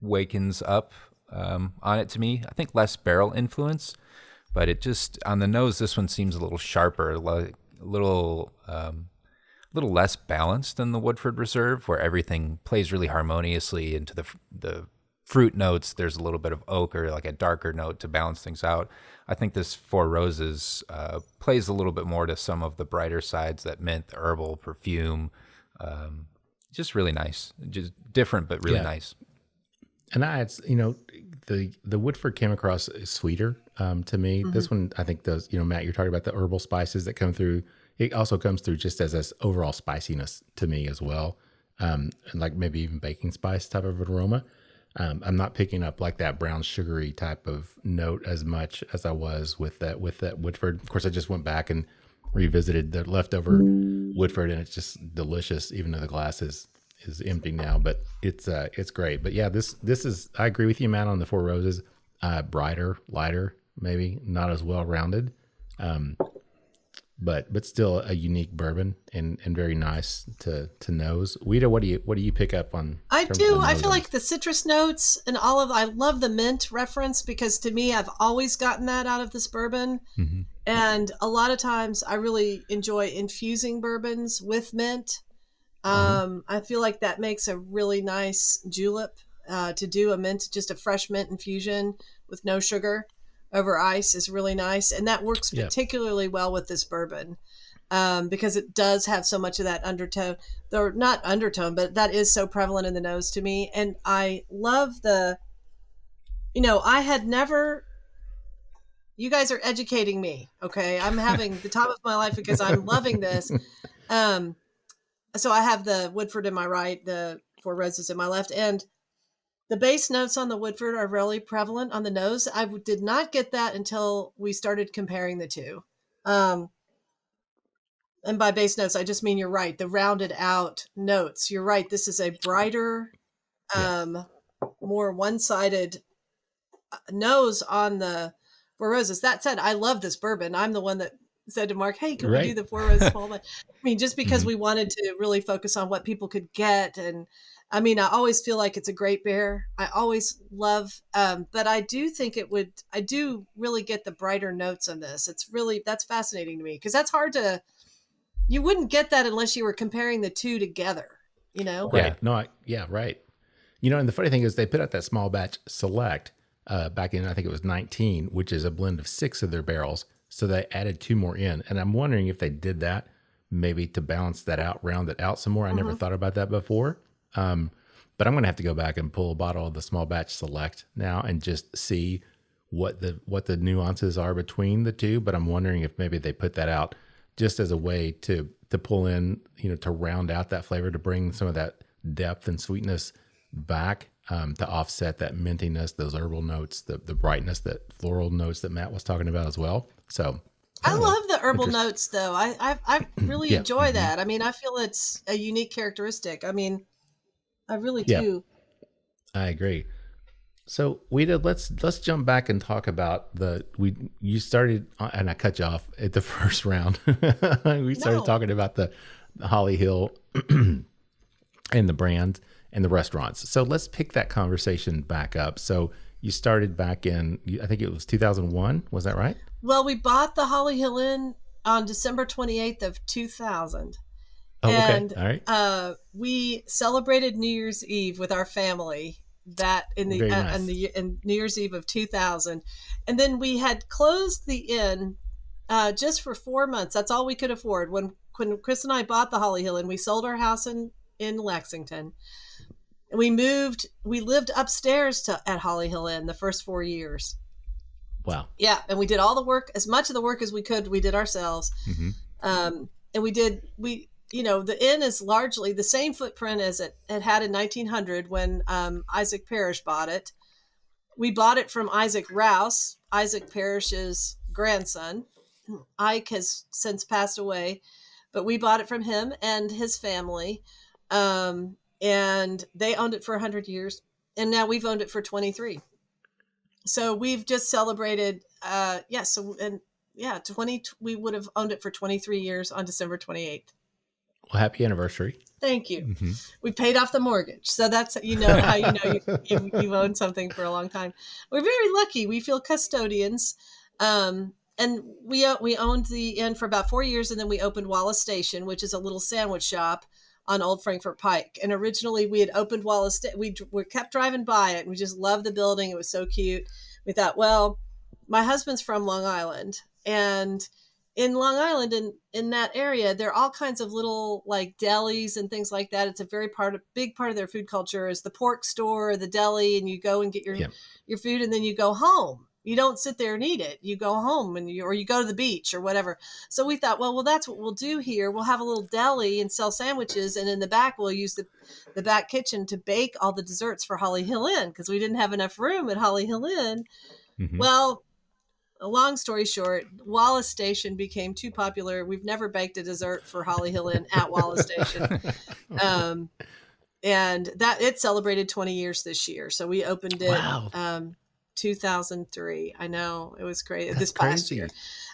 wakens up on it to me. I think less barrel influence, but it just on the nose, this one seems a little sharper, a little less balanced than the Woodford Reserve, where everything plays really harmoniously into the fruit notes. There's a little bit of oak or like a darker note to balance things out. I think this Four Roses plays a little bit more to some of the brighter sides, that mint, the herbal, perfume. Just really nice, just different but really nice. And the Woodford came across sweeter to me. Mm-hmm. This one, I think those, Matt, you're talking about the herbal spices that come through. It also comes through just as this overall spiciness to me as well. And like maybe even baking spice type of an aroma. I'm not picking up like that brown sugary type of note as much as I was with that Woodford. Of course, I just went back and revisited the leftover Woodford, and it's just delicious, even though the glass is empty now. But it's great. But yeah, this is, I agree with you, Matt, on the Four Roses. Brighter, lighter, maybe not as well rounded. But still a unique bourbon and very nice to nose. Ouita, what do you pick up on? I do. I feel like the citrus notes and I love the mint reference, because to me, I've always gotten that out of this bourbon. Mm-hmm. And a lot of times I really enjoy infusing bourbons with mint. I feel like that makes a really nice julep to do a mint, just a fresh mint infusion with no sugar over ice is really nice. And that works particularly well with this bourbon because it does have so much of that undertone, or not undertone, but that is so prevalent in the nose to me. And I love I had never, you guys are educating me. Okay. I'm having the time of my life because I'm loving this. So I have the Woodford in my right, the Four Roses in my left, and the base notes on the Woodford are really prevalent on the nose. I did not get that until we started comparing the two. And by base notes, I just mean, you're right, the rounded out notes. You're right. This is a brighter, more one-sided nose on the Four Roses. That said, I love this bourbon. I'm the one that said to Mark, hey, can we do the Four Roses small batch? I mean, just because we wanted to really focus on what people could get. And I mean, I always feel like it's a great beer. I always love, but I do think I do really get the brighter notes on this. That's fascinating to me, because that's hard to, you wouldn't get that unless you were comparing the two together, Right. Right. And the funny thing is they put out that small batch select back in, I think it was 19, which is a blend of 6 of their barrels. So they added 2 more in. And I'm wondering if they did that maybe to balance that out, round it out some more. I never thought about that before. But I'm going to have to go back and pull a bottle of the small batch select now and just see what the nuances are between the two. But I'm wondering if maybe they put that out just as a way to to pull in, to round out that flavor, to bring some of that depth and sweetness back, to offset that mintiness, those herbal notes, the brightness, that floral notes that Matt was talking about as well. So I love the herbal notes, though. I really Yeah. enjoy that. I mean, I feel it's a unique characteristic. I mean, I really Yeah. do. I agree. So Ouita, let's jump back and talk about you started, and I cut you off at the first round. We started No. talking about the Holly Hill and the brand and the restaurants. So let's pick that conversation back up. So you started back in, I think it was 2001. Was that right? Well, we bought the Holly Hill Inn on December 28th of 2000. Oh, okay. And All right. we celebrated New Year's Eve with our family in Very nice. in New Year's Eve of 2000. And then we had closed the inn just for 4 months. That's all we could afford. When Chris and I bought the Holly Hill Inn, we sold our house in Lexington. We lived upstairs at Holly Hill Inn the first 4 years. Wow. Yeah. And we did all the work, as much of the work as we could, we did ourselves. Mm-hmm. And the inn is largely the same footprint as it had in 1900 when Isaac Parrish bought it. We bought it from Isaac Rouse, Isaac Parrish's grandson. Ike has since passed away, but we bought it from him and his family. And they owned it for 100 years. And now we've owned it for 23. So we've just celebrated, we would have owned it for 23 years on December 28th. Well, happy anniversary. Thank you. Mm-hmm. We paid off the mortgage. So that's, how you've owned something for a long time. We're very lucky. We feel custodians. And we owned the inn for about 4 years, and then we opened Wallace Station, which is a little sandwich shop on Old Frankfort Pike. And originally we had opened Wallace. We kept driving by it, and we just loved the building. It was so cute. We thought, well, my husband's from Long Island, and in Long Island, in that area, there are all kinds of little like delis and things like that. It's a big part of their food culture is the pork store, the deli, and you go and get your food, and then you go home. You don't sit there and eat it. You go home or you go to the beach or whatever. So we thought, well, that's what we'll do here. We'll have a little deli and sell sandwiches. And in the back, we'll use the back kitchen to bake all the desserts for Holly Hill Inn because we didn't have enough room at Holly Hill Inn. Mm-hmm. Well, a long story short, Wallace Station became too popular. We've never baked a dessert for Holly Hill Inn at Wallace Station. And that it celebrated 20 years this year. So we opened it. Wow. 2003. I know, it was great. That's this past crazy. year.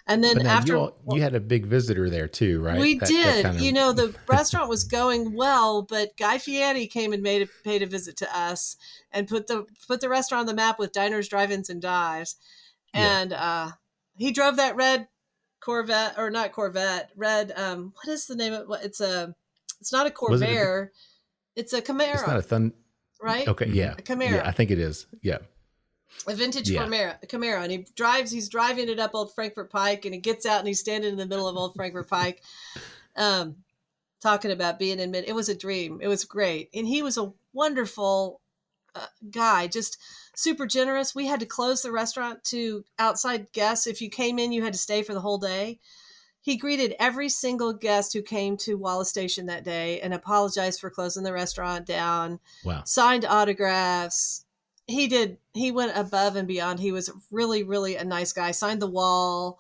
And then But now after you had a big visitor there too, right? we did, kind of- the restaurant was going well, but Guy Fieri came and paid a visit to us and put the restaurant on the map with diners, drive-ins, and dives. Yeah. And he drove that red Corvette, or not Corvette, red. What is the name of it? It's not a Corvair. It's a Camaro. It's not a right? Okay, yeah. A Camaro. Yeah, I think it is. Yeah. A vintage Camaro, and he's driving it up Old Frankfort Pike, and he gets out and he's standing in the middle of Old Frankfort Pike, talking about being in it was a dream. It was great, and he was a wonderful guy, just super generous. We had to close the restaurant to outside guests. If you came in, you had to stay for the whole day. He greeted every single guest who came to Wallace Station that day and apologized for closing the restaurant down. Wow. Signed autographs. He went above and beyond. He was really, really a nice guy. Signed the wall.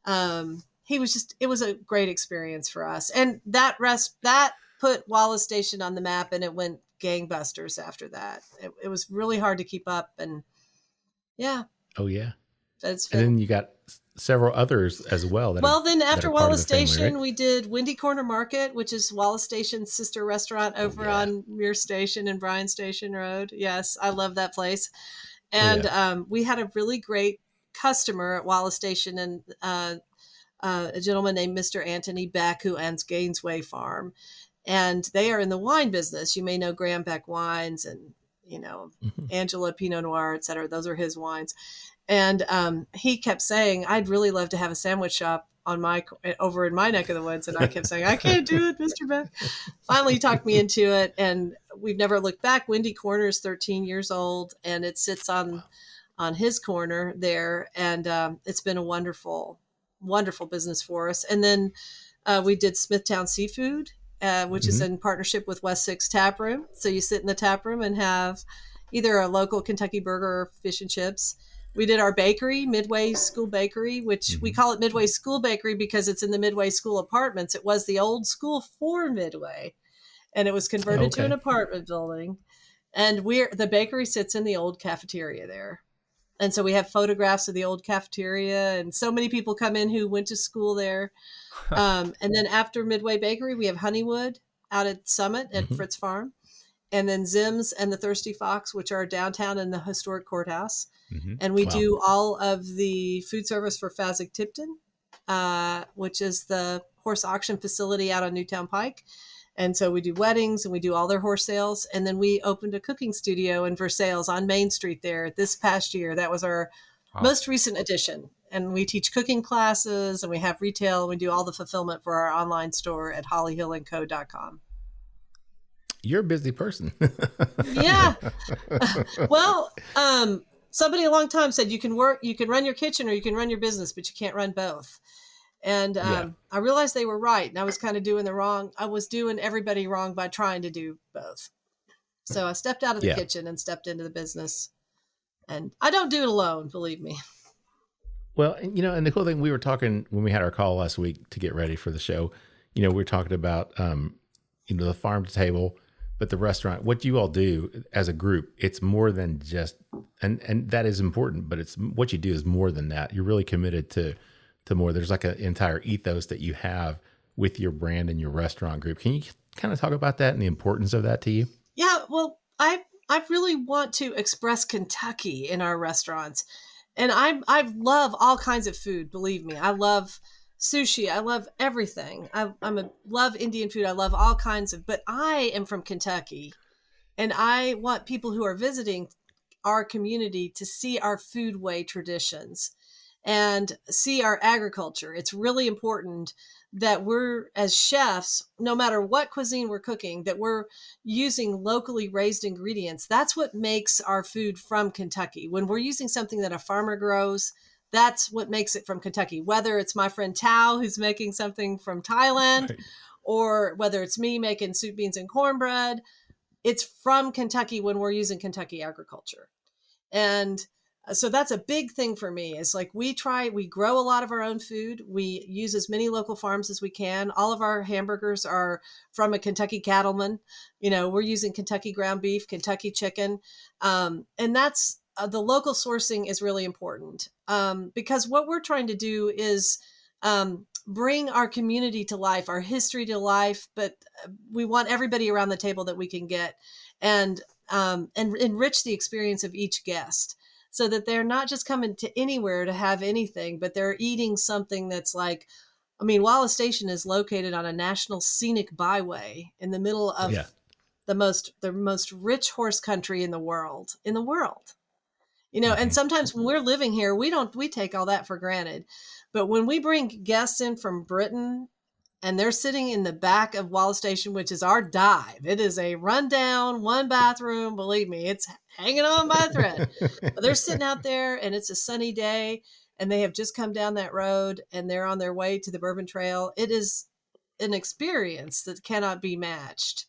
It was a great experience for us. And that put Wallace Station on the map, and it went gangbusters after that. It was really hard to keep up, and yeah. Oh yeah. And then you got several others as well. Then after Wallace Station, family, right? we did Windy Corner Market, which is Wallace Station's sister restaurant over on Muir Station and Bryan Station Road. Yes, I love that place. And we had a really great customer at Wallace Station, and a gentleman named Mr. Anthony Beck, who owns Gainesway Farm. And they are in the wine business. You may know Graham Beck wines and, Angela Pinot Noir, et cetera. Those are his wines. And he kept saying, I'd really love to have a sandwich shop over in my neck of the woods. And I kept saying, I can't do it, Mr. Beck. Finally, he talked me into it, and we've never looked back. Windy Corner is 13 years old, and it sits on his corner there. And it's been a wonderful, wonderful business for us. And then We did Smithtown Seafood, which is in partnership with West 6 Tap Room. So you sit in the tap room and have either a local Kentucky burger or fish and chips. We did our bakery, Midway School Bakery, which we call it Midway School Bakery because it's in the Midway School apartments. It was the old school for Midway, and it was converted to an apartment building. And the bakery sits in the old cafeteria there. And so we have photographs of the old cafeteria, and so many people come in who went to school there. And then after Midway Bakery, we have Honeywood out at Summit at Fritz Farm, and then Zim's and the Thirsty Fox, which are downtown in the historic courthouse. And we do all of the food service for Fasig-Tipton, which is the horse auction facility out on Newtown Pike. And so we do weddings and we do all their horse sales. And then we opened a cooking studio in Versailles on Main Street there this past year. That was our most recent addition. And we teach cooking classes and we have retail. And we do all the fulfillment for our online store at hollyhillandco.com. You're a busy person. Yeah. Well, somebody a long time said you can run your kitchen or you can run your business, but you can't run both. And I realized they were right. And I was kind of doing I was doing everybody wrong by trying to do both. So I stepped out of the kitchen and stepped into the business. And I don't do it alone, believe me. Well, and the cool thing, we were talking when we had our call last week to get ready for the show, we were talking about, the farm to table, but the restaurant, what you all do as a group, it's more than just, and that is important, but it's what you do is more than that. You're really committed to more. There's like an entire ethos that you have with your brand and your restaurant group. Can you kind of talk about that and the importance of that to you? Yeah, well, I really want to express Kentucky in our restaurants. And I love all kinds of food, believe me. I love sushi. I love everything. love Indian food. I love all kinds but I am from Kentucky, and I want people who are visiting our community to see our foodway traditions and see our agriculture. It's really important that we're, as chefs, no matter what cuisine we're cooking, that we're using locally raised ingredients. That's what makes our food from Kentucky. When we're using something that a farmer grows, that's what makes it from Kentucky. Whether it's my friend Tao, who's making something from Thailand, or whether it's me making soup, beans, and cornbread, it's from Kentucky when we're using Kentucky agriculture. And so that's a big thing for me. It's like we grow a lot of our own food. We use as many local farms as we can. All of our hamburgers are from a Kentucky cattleman. We're using Kentucky ground beef, Kentucky chicken. And that's the local sourcing is really important because what we're trying to do is bring our community to life, our history to life, but we want everybody around the table that we can get and enrich the experience of each guest, so that they're not just coming to anywhere to have anything, but they're eating something that's like, Wallace Station is located on a national scenic byway in the middle of the most rich horse country in the world. And sometimes when we're living here, we take all that for granted. But when we bring guests in from Britain and they're sitting in the back of Wallace Station, which is our dive, it is a rundown, one bathroom. Believe me, it's hanging on by a thread. But they're sitting out there and it's a sunny day and they have just come down that road and they're on their way to the Bourbon Trail. It is an experience that cannot be matched.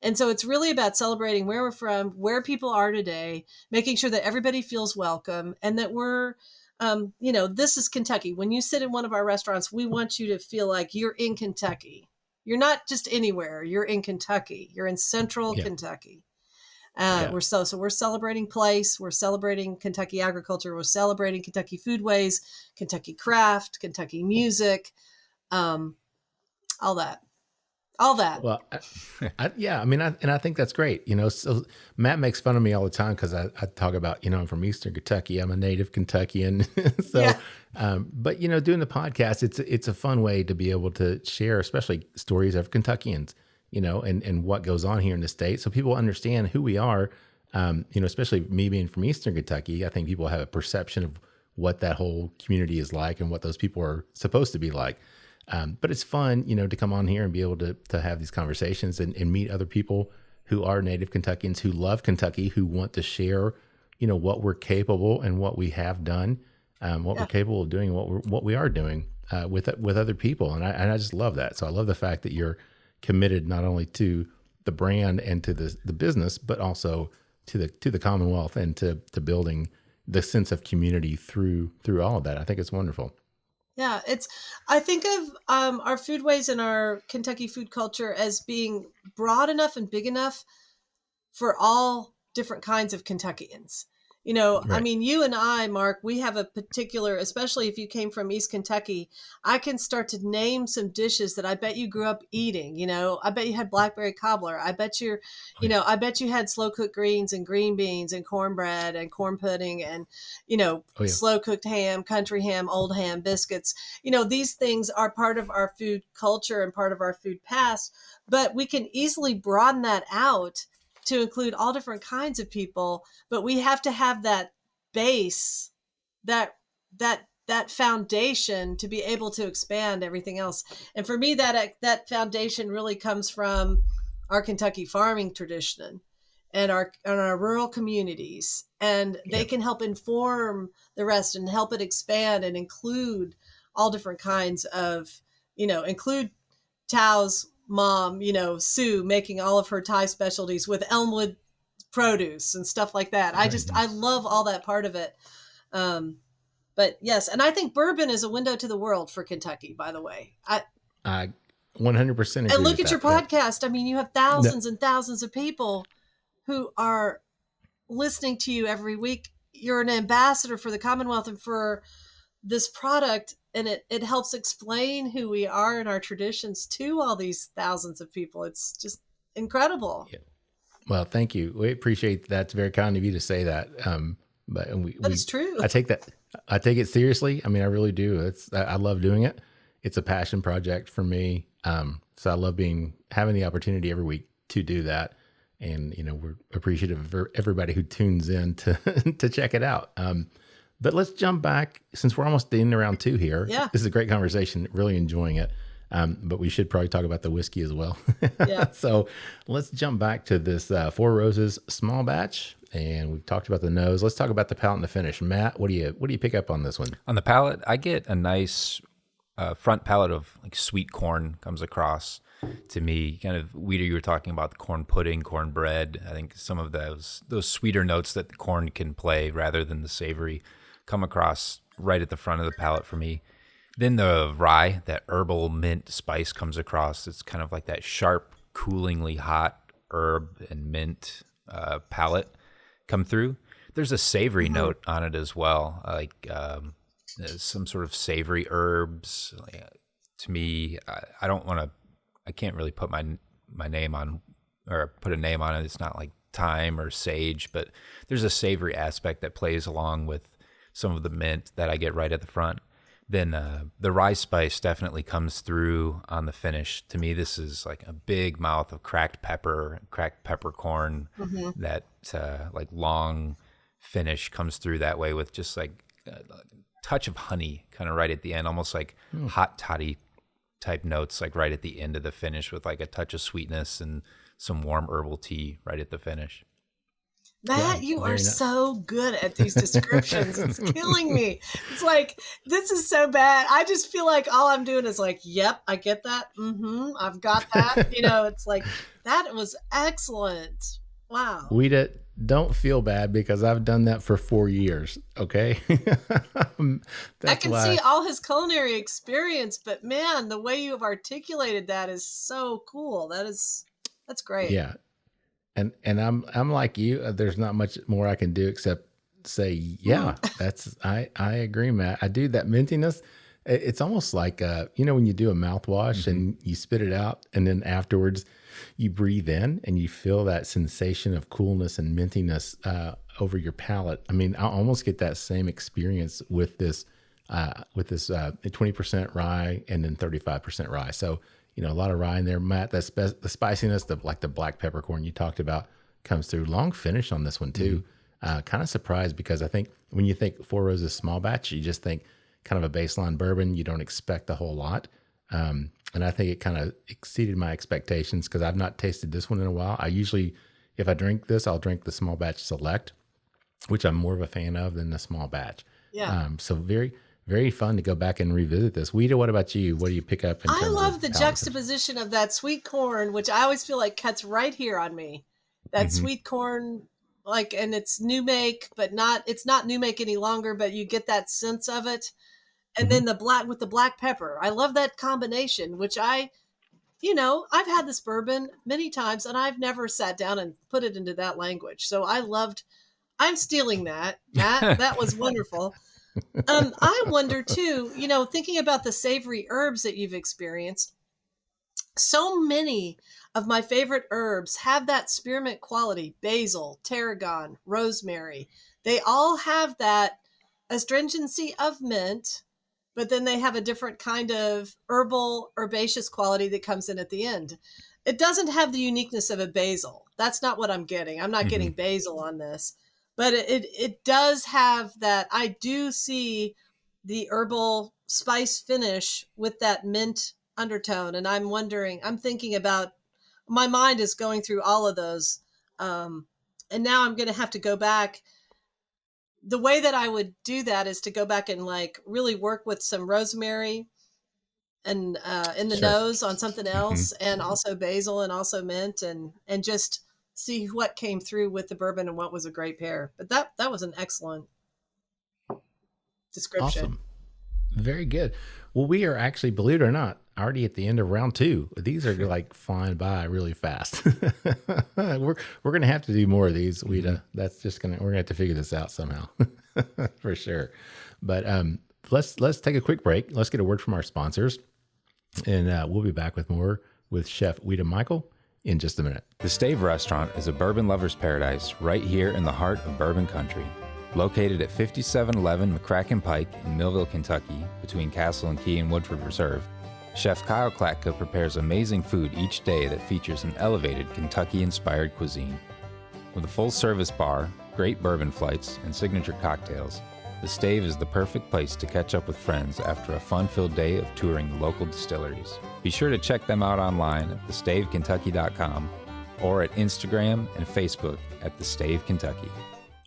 And so it's really about celebrating where we're from, where people are today, making sure that everybody feels welcome and that we're, this is Kentucky. When you sit in one of our restaurants, we want you to feel like you're in Kentucky. You're not just anywhere. You're in Kentucky. You're in central Kentucky. We're celebrating place. We're celebrating Kentucky agriculture. We're celebrating Kentucky foodways, Kentucky craft, Kentucky music, all that. Well, I think that's great. So Matt makes fun of me all the time because I talk about, I'm from Eastern Kentucky. I'm a native Kentuckian. But doing the podcast, it's a fun way to be able to share, especially stories of Kentuckians, and what goes on here in the state. So people understand who we are, especially me being from Eastern Kentucky. I think people have a perception of what that whole community is like and what those people are supposed to be like. But it's fun, to come on here and be able to have these conversations and meet other people who are native Kentuckians, who love Kentucky, who want to share, what we're capable and what we have done. what we're capable of doing, what we are doing with other people, and I just love that. So I love the fact that you're committed not only to the brand and to the business, but also to the Commonwealth and to building the sense of community through all of that. I think it's wonderful. Yeah, I think of our foodways and our Kentucky food culture as being broad enough and big enough for all different kinds of Kentuckians. You know, Right. I mean, you and I, Mark, we have a particular, especially if you came from East Kentucky, I can start to name some dishes that I bet you grew up eating. You know, I bet you had blackberry cobbler. I bet I bet you had slow cooked greens and green beans and cornbread and corn pudding and, slow cooked ham, country ham, old ham, biscuits. You know, these things are part of our food culture and part of our food past, but we can easily broaden that out to include all different kinds of people, but we have to have that base, that foundation to be able to expand everything else. And for me, that foundation really comes from our Kentucky farming tradition and our rural communities, and they can help inform the rest and help it expand and include all different kinds of, include Tao's mom, Sue, making all of her Thai specialties with Elmwood produce and stuff like that. I love all that part of it. But yes, and I think bourbon is a window to the world for Kentucky, by the way. I 100% agree. And look with at your that. podcast. I mean, you have thousands and thousands of people who are listening to you every week. You're an ambassador for the Commonwealth and for this product, and it helps explain who we are and our traditions to all these thousands of people. It's just incredible. Yeah. Well, thank you. We appreciate that. It's very kind of you to say that. But it's true. I take it seriously. I mean, I really do. I love doing it. It's a passion project for me. So I love having the opportunity every week to do that. And, we're appreciative of everybody who tunes in to check it out. But let's jump back, since we're almost in round 2 here. Yeah. This is a great conversation, really enjoying it. But we should probably talk about the whiskey as well. Yeah. So let's jump back to this Four Roses small batch. And we've talked about the nose. Let's talk about the palate and the finish. Matt, what do you pick up on this one? On the palate, I get a nice front palate of like sweet corn comes across to me. Kind of, Ouita, you were talking about the corn pudding, cornbread. I think some of those sweeter notes that the corn can play rather than the savory come across right at the front of the palate for me. Then the rye, that herbal mint spice comes across. It's kind of like that sharp, coolingly hot herb and mint palate come through. There's a savory note on it as well, like some sort of savory herbs. To me, I can't really put my name on, or put a name on it. It's not like thyme or sage, but there's a savory aspect that plays along with some of the mint that I get right at the front. Then the rye spice definitely comes through on the finish. To me, this is like a big mouth of cracked peppercorn. That like long finish comes through that way with just like a touch of honey kind of right at the end, almost like hot toddy type notes, like right at the end of the finish with like a touch of sweetness and some warm herbal tea right at the finish. Matt, you are so good at these descriptions. It's killing me. It's like, this is so bad. I just feel like all I'm doing is like, yep, I get that. I've got that. It's like, that was excellent. Wow. Ouita, don't feel bad because I've done that for 4 years. Okay. I can see all his culinary experience, but man, the way you have articulated that is so cool. That's great. Yeah. And I'm like you. There's not much more I can do except say, yeah, I agree, Matt. I do that mintiness. It's almost like when you do a mouthwash and you spit it out, and then afterwards you breathe in and you feel that sensation of coolness and mintiness over your palate. I mean, I almost get that same experience with this 20% rye and then 35% rye. So a lot of rye in there, Matt. The spiciness, like the black peppercorn you talked about, comes through. Long finish on this one too. Kind of surprised because I think when you think Four Roses small batch, you just think kind of a baseline bourbon. You don't expect a whole lot. And I think it kind of exceeded my expectations because I've not tasted this one in a while. I usually, if I drink this, I'll drink the small batch select, which I'm more of a fan of than the small batch. Yeah. So very, very fun to go back and revisit this. Ouita, what about you? What do you pick up? I love the juxtaposition of that sweet corn, which I always feel like cuts right here on me. That sweet corn, and it's new make, but it's not new make any longer, but you get that sense of it. And then the black pepper. I love that combination, which I've had this bourbon many times and I've never sat down and put it into that language. So I'm stealing that. That was wonderful. I wonder too, thinking about the savory herbs that you've experienced, so many of my favorite herbs have that spearmint quality: basil, tarragon, rosemary. They all have that astringency of mint, but then they have a different kind of herbaceous quality that comes in at the end. It doesn't have the uniqueness of a basil. That's not what I'm getting. I'm not getting basil on this. But it does have that. I do see the herbal spice finish with that mint undertone. And I'm thinking about, my mind is going through all of those. And now I'm going to have to go back. The way that I would do that is to go back and really work with some rosemary and in the nose on something else, and also basil and also mint, and just see what came through with the bourbon and what was a great pair. But that was an excellent description. Awesome. Very good. Well, we are actually, believe it or not, already at the end of round 2. These are flying by really fast. We're going to have to do more of these, Ouita. That's just we're going to have to figure this out somehow for sure. But let's take a quick break. Let's get a word from our sponsors, and we'll be back with more with Chef Ouita Michel in just a minute. The Stave Restaurant is a bourbon lover's paradise right here in the heart of bourbon country. Located at 5711 McCracken Pike in Millville, Kentucky, between Castle and Key and Woodford Reserve, Chef Kyle Klatka prepares amazing food each day that features an elevated Kentucky-inspired cuisine. With a full-service bar, great bourbon flights, and signature cocktails, the Stave is the perfect place to catch up with friends after a fun-filled day of touring the local distilleries. Be sure to check them out online at thestavekentucky.com or at Instagram and Facebook at The Stave Kentucky.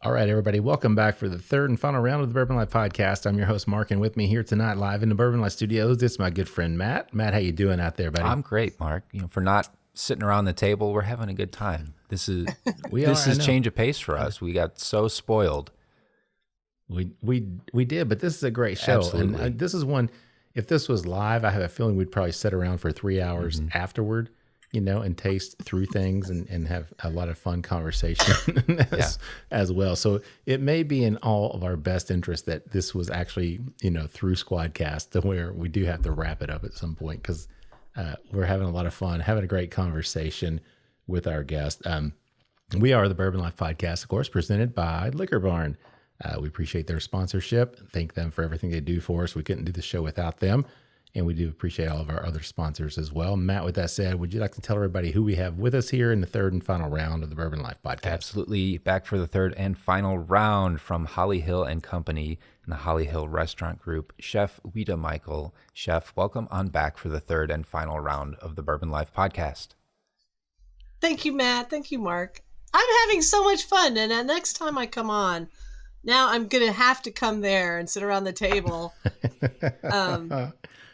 All right, everybody, welcome back for the third and final round of the Bourbon Life Podcast. I'm your host, Mark, and with me here tonight live in the Bourbon Life Studios, this is my good friend, Matt. Matt, how you doing out there, buddy? I'm great, Mark. For not sitting around the table, we're having a good time. This is change of pace for us. We got so spoiled. We did, but this is a great show. Absolutely. And this is one, if this was live, I have a feeling we'd probably sit around for 3 hours afterward, and taste through things and have a lot of fun conversation as well. So it may be in all of our best interest that this was actually, through Squadcast, to where we do have to wrap it up at some point, because we're having a lot of fun, having a great conversation with our guest. We are the Bourbon Life Podcast, of course, presented by Liquor Barn. We appreciate their sponsorship. Thank them for everything they do for us. We couldn't do the show without them. And we do appreciate all of our other sponsors as well. Matt, with that said, would you like to tell everybody who we have with us here in the third and final round of the Bourbon Life Podcast? Absolutely. Back for the third and final round from Holly Hill and Company and the Holly Hill Restaurant Group, Chef Ouita Michel. Chef, welcome on back for the third and final round of the Bourbon Life Podcast. Thank you, Matt. Thank you, Mark. I'm having so much fun. And next time I come on, now I'm going to have to come there and sit around the table.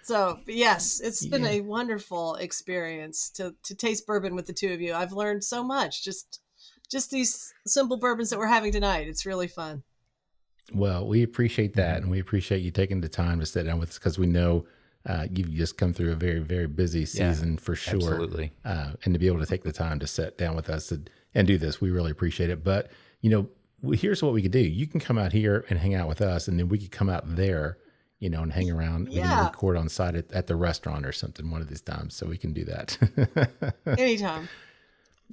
So yes, it's been a wonderful experience to taste bourbon with the two of you. I've learned so much, just these simple bourbons that we're having tonight. It's really fun. Well, we appreciate that. And we appreciate you taking the time to sit down with us, because we know you've just come through a very, very busy season for sure. Absolutely. And to be able to take the time to sit down with us and do this, we really appreciate it. But, here's what we could do. You can come out here and hang out with us, and then we could come out there, and hang around. We can record on site at the restaurant or something one of these times. So we can do that. Anytime.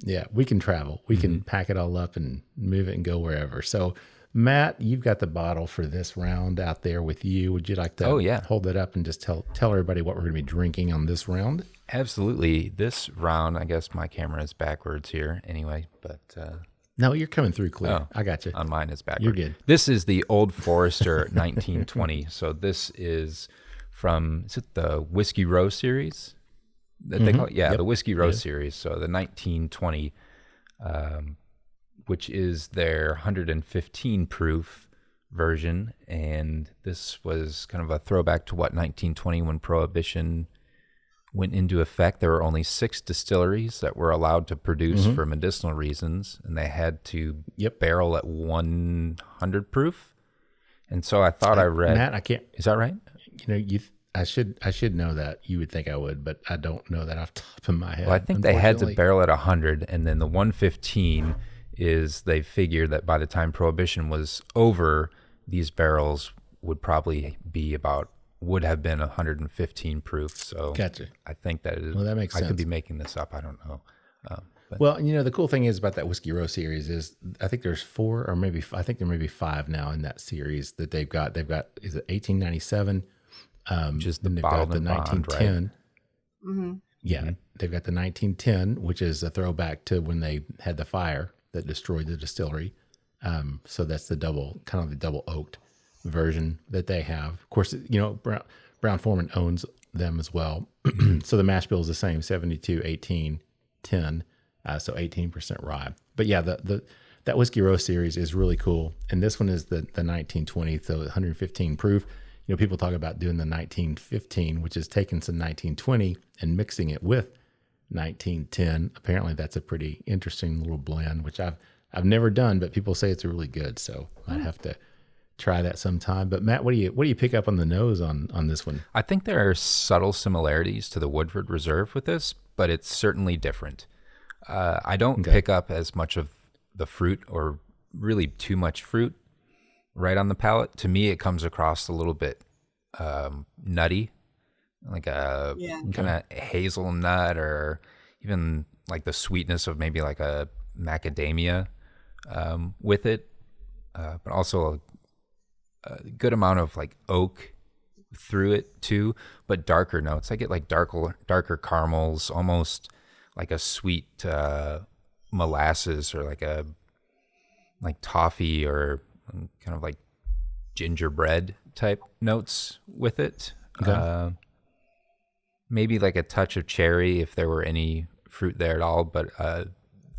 Yeah, we can travel. We can pack it all up and move it and go wherever. So, Matt, you've got the bottle for this round out there with you. Would you like to hold it up and just tell everybody what we're going to be drinking on this round? Absolutely. This round, I guess my camera is backwards here anyway, but... No, you're coming through clear. Oh, I got you. On mine is backwards. You're good. This is the Old Forester 1920. So this is from, is it the Whiskey Row series? That they call it? Yeah, the Whiskey Row series. So the 1920, which is their 115 proof version, and this was kind of a throwback to what 1920 when Prohibition went into effect. There were only 6 distilleries that were allowed to produce for medicinal reasons, and they had to barrel at 100 proof. And so I thought I read, Matt, I can't. Is that right? I should know that. You would think I would, but I don't know that off the top of my head. Well, I think they had to barrel at 100, and then the 115 is they figured that by the time Prohibition was over, these barrels would probably be would have been 115 proof. So gotcha. I think that is. Well, that makes sense. I could be making this up. I don't know. Well, the cool thing is about that Whiskey Row series is I think there's 4 or maybe I think there may be 5 now in that series that they've got. They've got, is it 1897? Which is the they've got the bottled and bond, 1910. Mm-hmm. Yeah, they've got the 1910, which is a throwback to when they had the fire that destroyed the distillery. So that's the double oaked version that they have. Of course, Brown-Forman owns them as well. So the mash bill is the same, 72, 18, 10. So 18% rye. But yeah, that Whiskey Row series is really cool. And this one is the 1920, so 115 proof. People talk about doing the 1915, which is taking some 1920 and mixing it with 1910. Apparently that's a pretty interesting little blend, which I've never done, but people say it's really good. So I'd have to try that sometime. But Matt, what do you pick up on the nose on this one? I think there are subtle similarities to the Woodford Reserve with this, but it's certainly different. I don't pick up as much of the fruit or really too much fruit right on the palate. To me, it comes across a little bit nutty, like a kind of hazelnut, or even like the sweetness of maybe like a macadamia with it, but also a good amount of like oak through it too, but darker notes. I get like darker caramels, almost like a sweet molasses, or like toffee, or kind of like gingerbread type notes with it. Okay. Maybe like a touch of cherry if there were any fruit there at all. But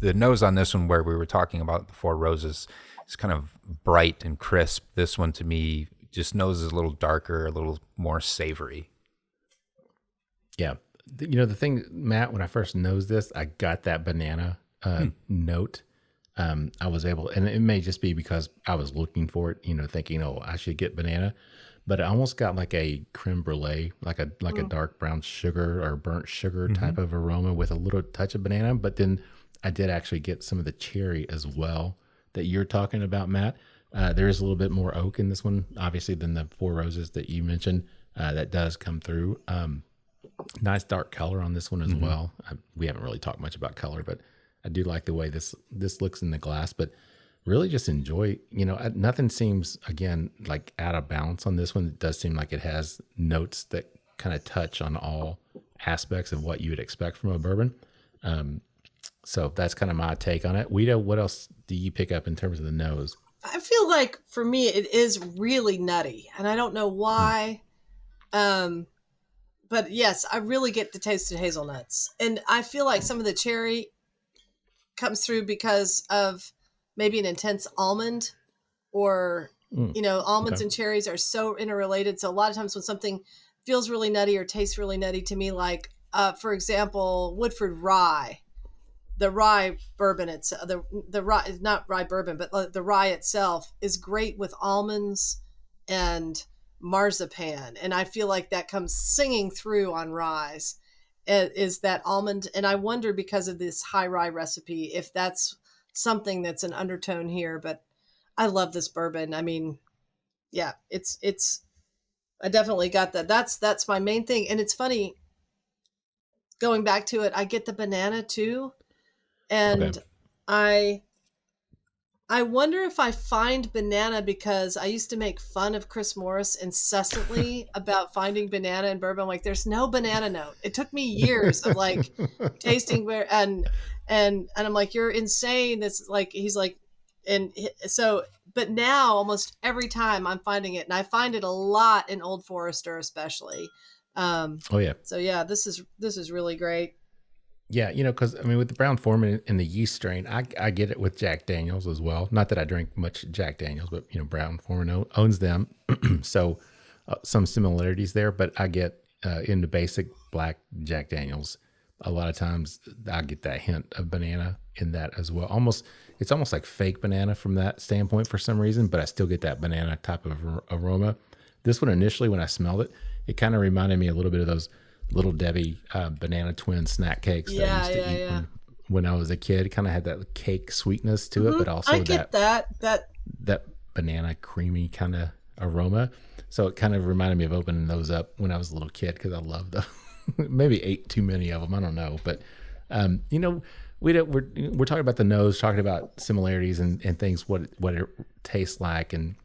the nose on this one, where we were talking about the Four Roses, is kind of bright and crisp. This one to me just noses a little darker, a little more savory. Yeah. The thing, Matt, when I first nosed this, I got that banana note. I was able, and it may just be because I was looking for it, thinking, I should get banana, but I almost got like a creme brulee, like a dark brown sugar or burnt sugar type of aroma with a little touch of banana. But then I did actually get some of the cherry as well that you're talking about, Matt. There is a little bit more oak in this one, obviously, than the Four Roses that you mentioned. That does come through. Nice dark color on this one as well. We haven't really talked much about color, but I do like the way this looks in the glass. But really just enjoy, nothing seems, again, like out of balance on this one. It does seem like it has notes that kind of touch on all aspects of what you would expect from a bourbon. So that's kind of my take on it. Ouita, what else do you pick up in terms of the nose? I feel like for me, it is really nutty, and I don't know why. But yes, I really get the taste of hazelnuts, and I feel like some of the cherry comes through because of maybe an intense almond, or almonds and cherries are so interrelated. So a lot of times when something feels really nutty or tastes really nutty to me, like for example, Woodford Rye, the rye bourbon itself, the rye, not rye bourbon, but the rye itself is great with almonds and marzipan, and I feel like that comes singing through on ryes, is that almond. And I wonder, because of this high rye recipe, if that's something that's an undertone here. But I love this bourbon. I mean, yeah, it's I definitely got that. That's my main thing. And it's funny, going back to it, I get the banana too, and okay. I wonder if I find banana because I used to make fun of Chris Morris incessantly about finding banana in bourbon. Like, there's no banana note. It took me years of like tasting and I'm like, you're insane. This, like, he's like, and so, but now almost every time I'm finding it, and I find it a lot in Old Forester, especially. So yeah, this is really great. Yeah, because I mean, with the Brown Forman and the yeast strain, I get it with Jack Daniels as well. Not that I drink much Jack Daniels, but Brown Forman owns them, so some similarities there. But I get in the basic black Jack Daniels, a lot of times I get that hint of banana in that as well. It's almost like fake banana from that standpoint for some reason, but I still get that banana type of aroma. This one initially, when I smelled it, it kind of reminded me a little bit of those Little Debbie banana twin snack cakes that I used to eat when I was a kid. It kind of had that cake sweetness to it, but also I get that banana creamy kind of aroma. So it kind of reminded me of opening those up when I was a little kid because I loved them. Maybe ate too many of them. I don't know, but we're talking about the nose, talking about similarities and things, what it tastes like, and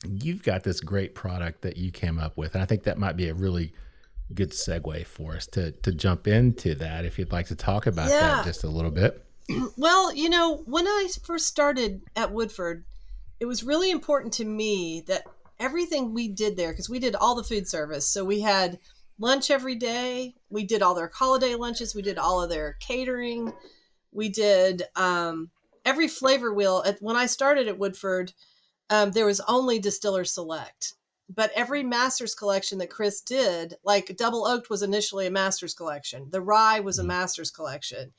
you've got this great product that you came up with, and I think that might be a really good segue for us to jump into that, if you'd like to talk about that just a little bit. Well, when I first started at Woodford, it was really important to me that everything we did there, because we did all the food service. So we had lunch every day. We did all their holiday lunches. We did all of their catering. We did every flavor wheel. When I started at Woodford, there was only Distiller Select. But every master's collection that Chris did, like Double Oaked was initially a master's collection. The rye was a master's collection.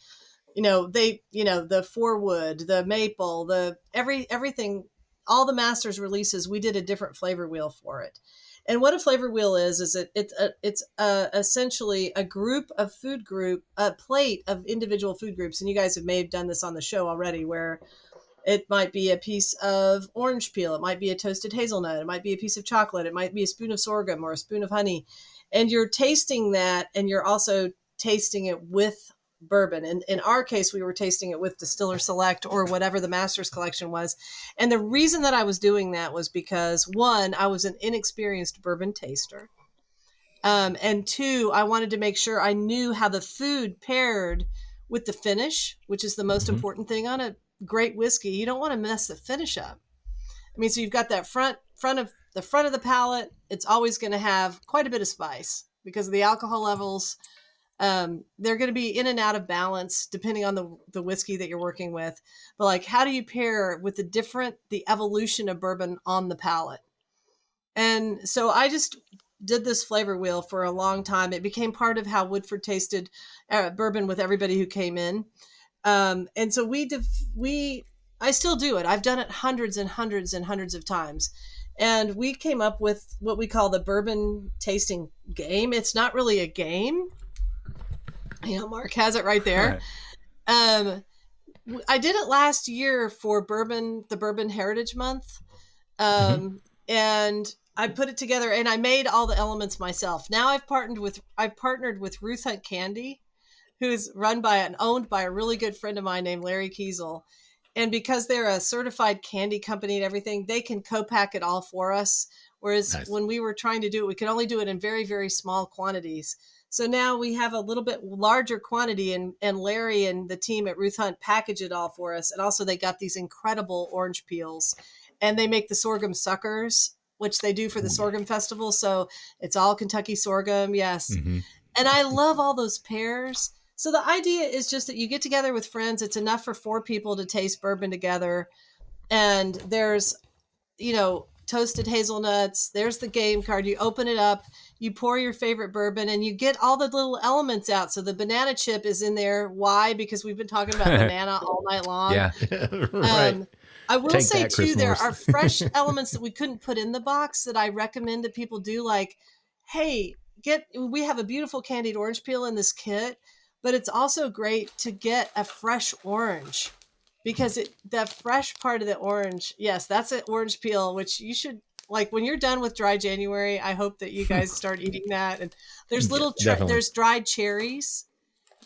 The Forewood, the maple, everything, all the master's releases, we did a different flavor wheel for it. And what a flavor wheel is it's essentially a plate of individual food groups. And you guys may have done this on the show already, where it might be a piece of orange peel. It might be a toasted hazelnut. It might be a piece of chocolate. It might be a spoon of sorghum or a spoon of honey. And you're tasting that, and you're also tasting it with bourbon. And in our case, we were tasting it with Distiller Select or whatever the master's collection was. And the reason that I was doing that was because, one, I was an inexperienced bourbon taster. And two, I wanted to make sure I knew how the food paired with the finish, which is the most important thing on a great whiskey. You don't want to mess the finish up. I mean, so you've got that front of the palate. It's always going to have quite a bit of spice because of the alcohol levels. They're going to be in and out of balance depending on the whiskey that you're working with. But like, how do you pair with the evolution of bourbon on the palate? And so I just did this flavor wheel for a long time. It became part of how Woodford tasted bourbon with everybody who came in. And so I still do it. I've done it hundreds and hundreds and hundreds of times. And we came up with what we call the Bourbon Tasting Game. It's not really a game. Mark has it right there. Right. I did it last year for the Bourbon Heritage Month. And I put it together and I made all the elements myself. Now I've partnered with Ruth Hunt Candy, who's owned by a really good friend of mine named Larry Kiesel. And because they're a certified candy company and everything, they can co-pack it all for us. Whereas when we were trying to do it, we could only do it in very, very small quantities. So now we have a little bit larger quantity, and Larry and the team at Ruth Hunt package it all for us. And also they got these incredible orange peels, and they make the sorghum suckers, which they do for the sorghum festival. So it's all Kentucky sorghum. Yes. And I love all those pairs. So the idea is just that you get together with friends. It's enough for 4 people to taste bourbon together. And there's, toasted hazelnuts. There's the game card. You open it up, you pour your favorite bourbon, and you get all the little elements out. So the banana chip is in there. Why? Because we've been talking about banana all night long. Yeah. Right. I will say too, there are fresh elements that we couldn't put in the box that I recommend that people do. Like, hey, we have a beautiful candied orange peel in this kit, but it's also great to get a fresh orange, because that fresh part of the orange, yes, that's an orange peel, which you should, like, when you're done with dry January, I hope that you guys start eating that. And there's there's dried cherries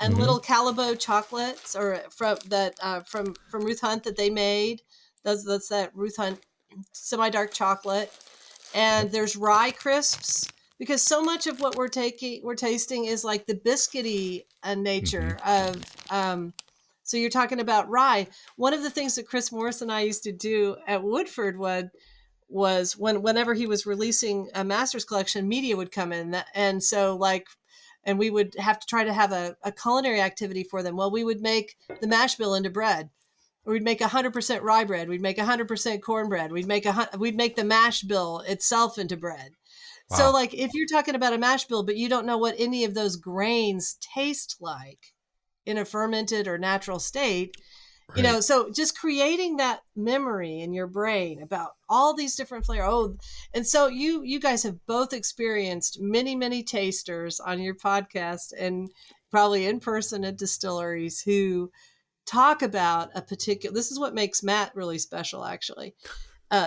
and little Calibo chocolates, or from Ruth Hunt that they made. That's that Ruth Hunt semi-dark chocolate. And there's rye crisps, because so much of what we're tasting is like the biscuity nature of. So you're talking about rye. One of the things that Chris Morris and I used to do at Woodford was whenever he was releasing a master's collection, media would come in. And so like and we would have to try to have a culinary activity for them. Well, we would make the mash bill into bread. We'd make 100% rye bread. We'd make 100% cornbread. We'd make the mash bill itself into bread. Wow. So like if you're talking about a mash bill, but you don't know what any of those grains taste like in a fermented or natural state, you know, so just creating that memory in your brain about all these different flavors. Oh, and so you guys have both experienced many, many tasters on your podcast and probably in person at distilleries who talk about a particular, this is what makes Matt really special, actually.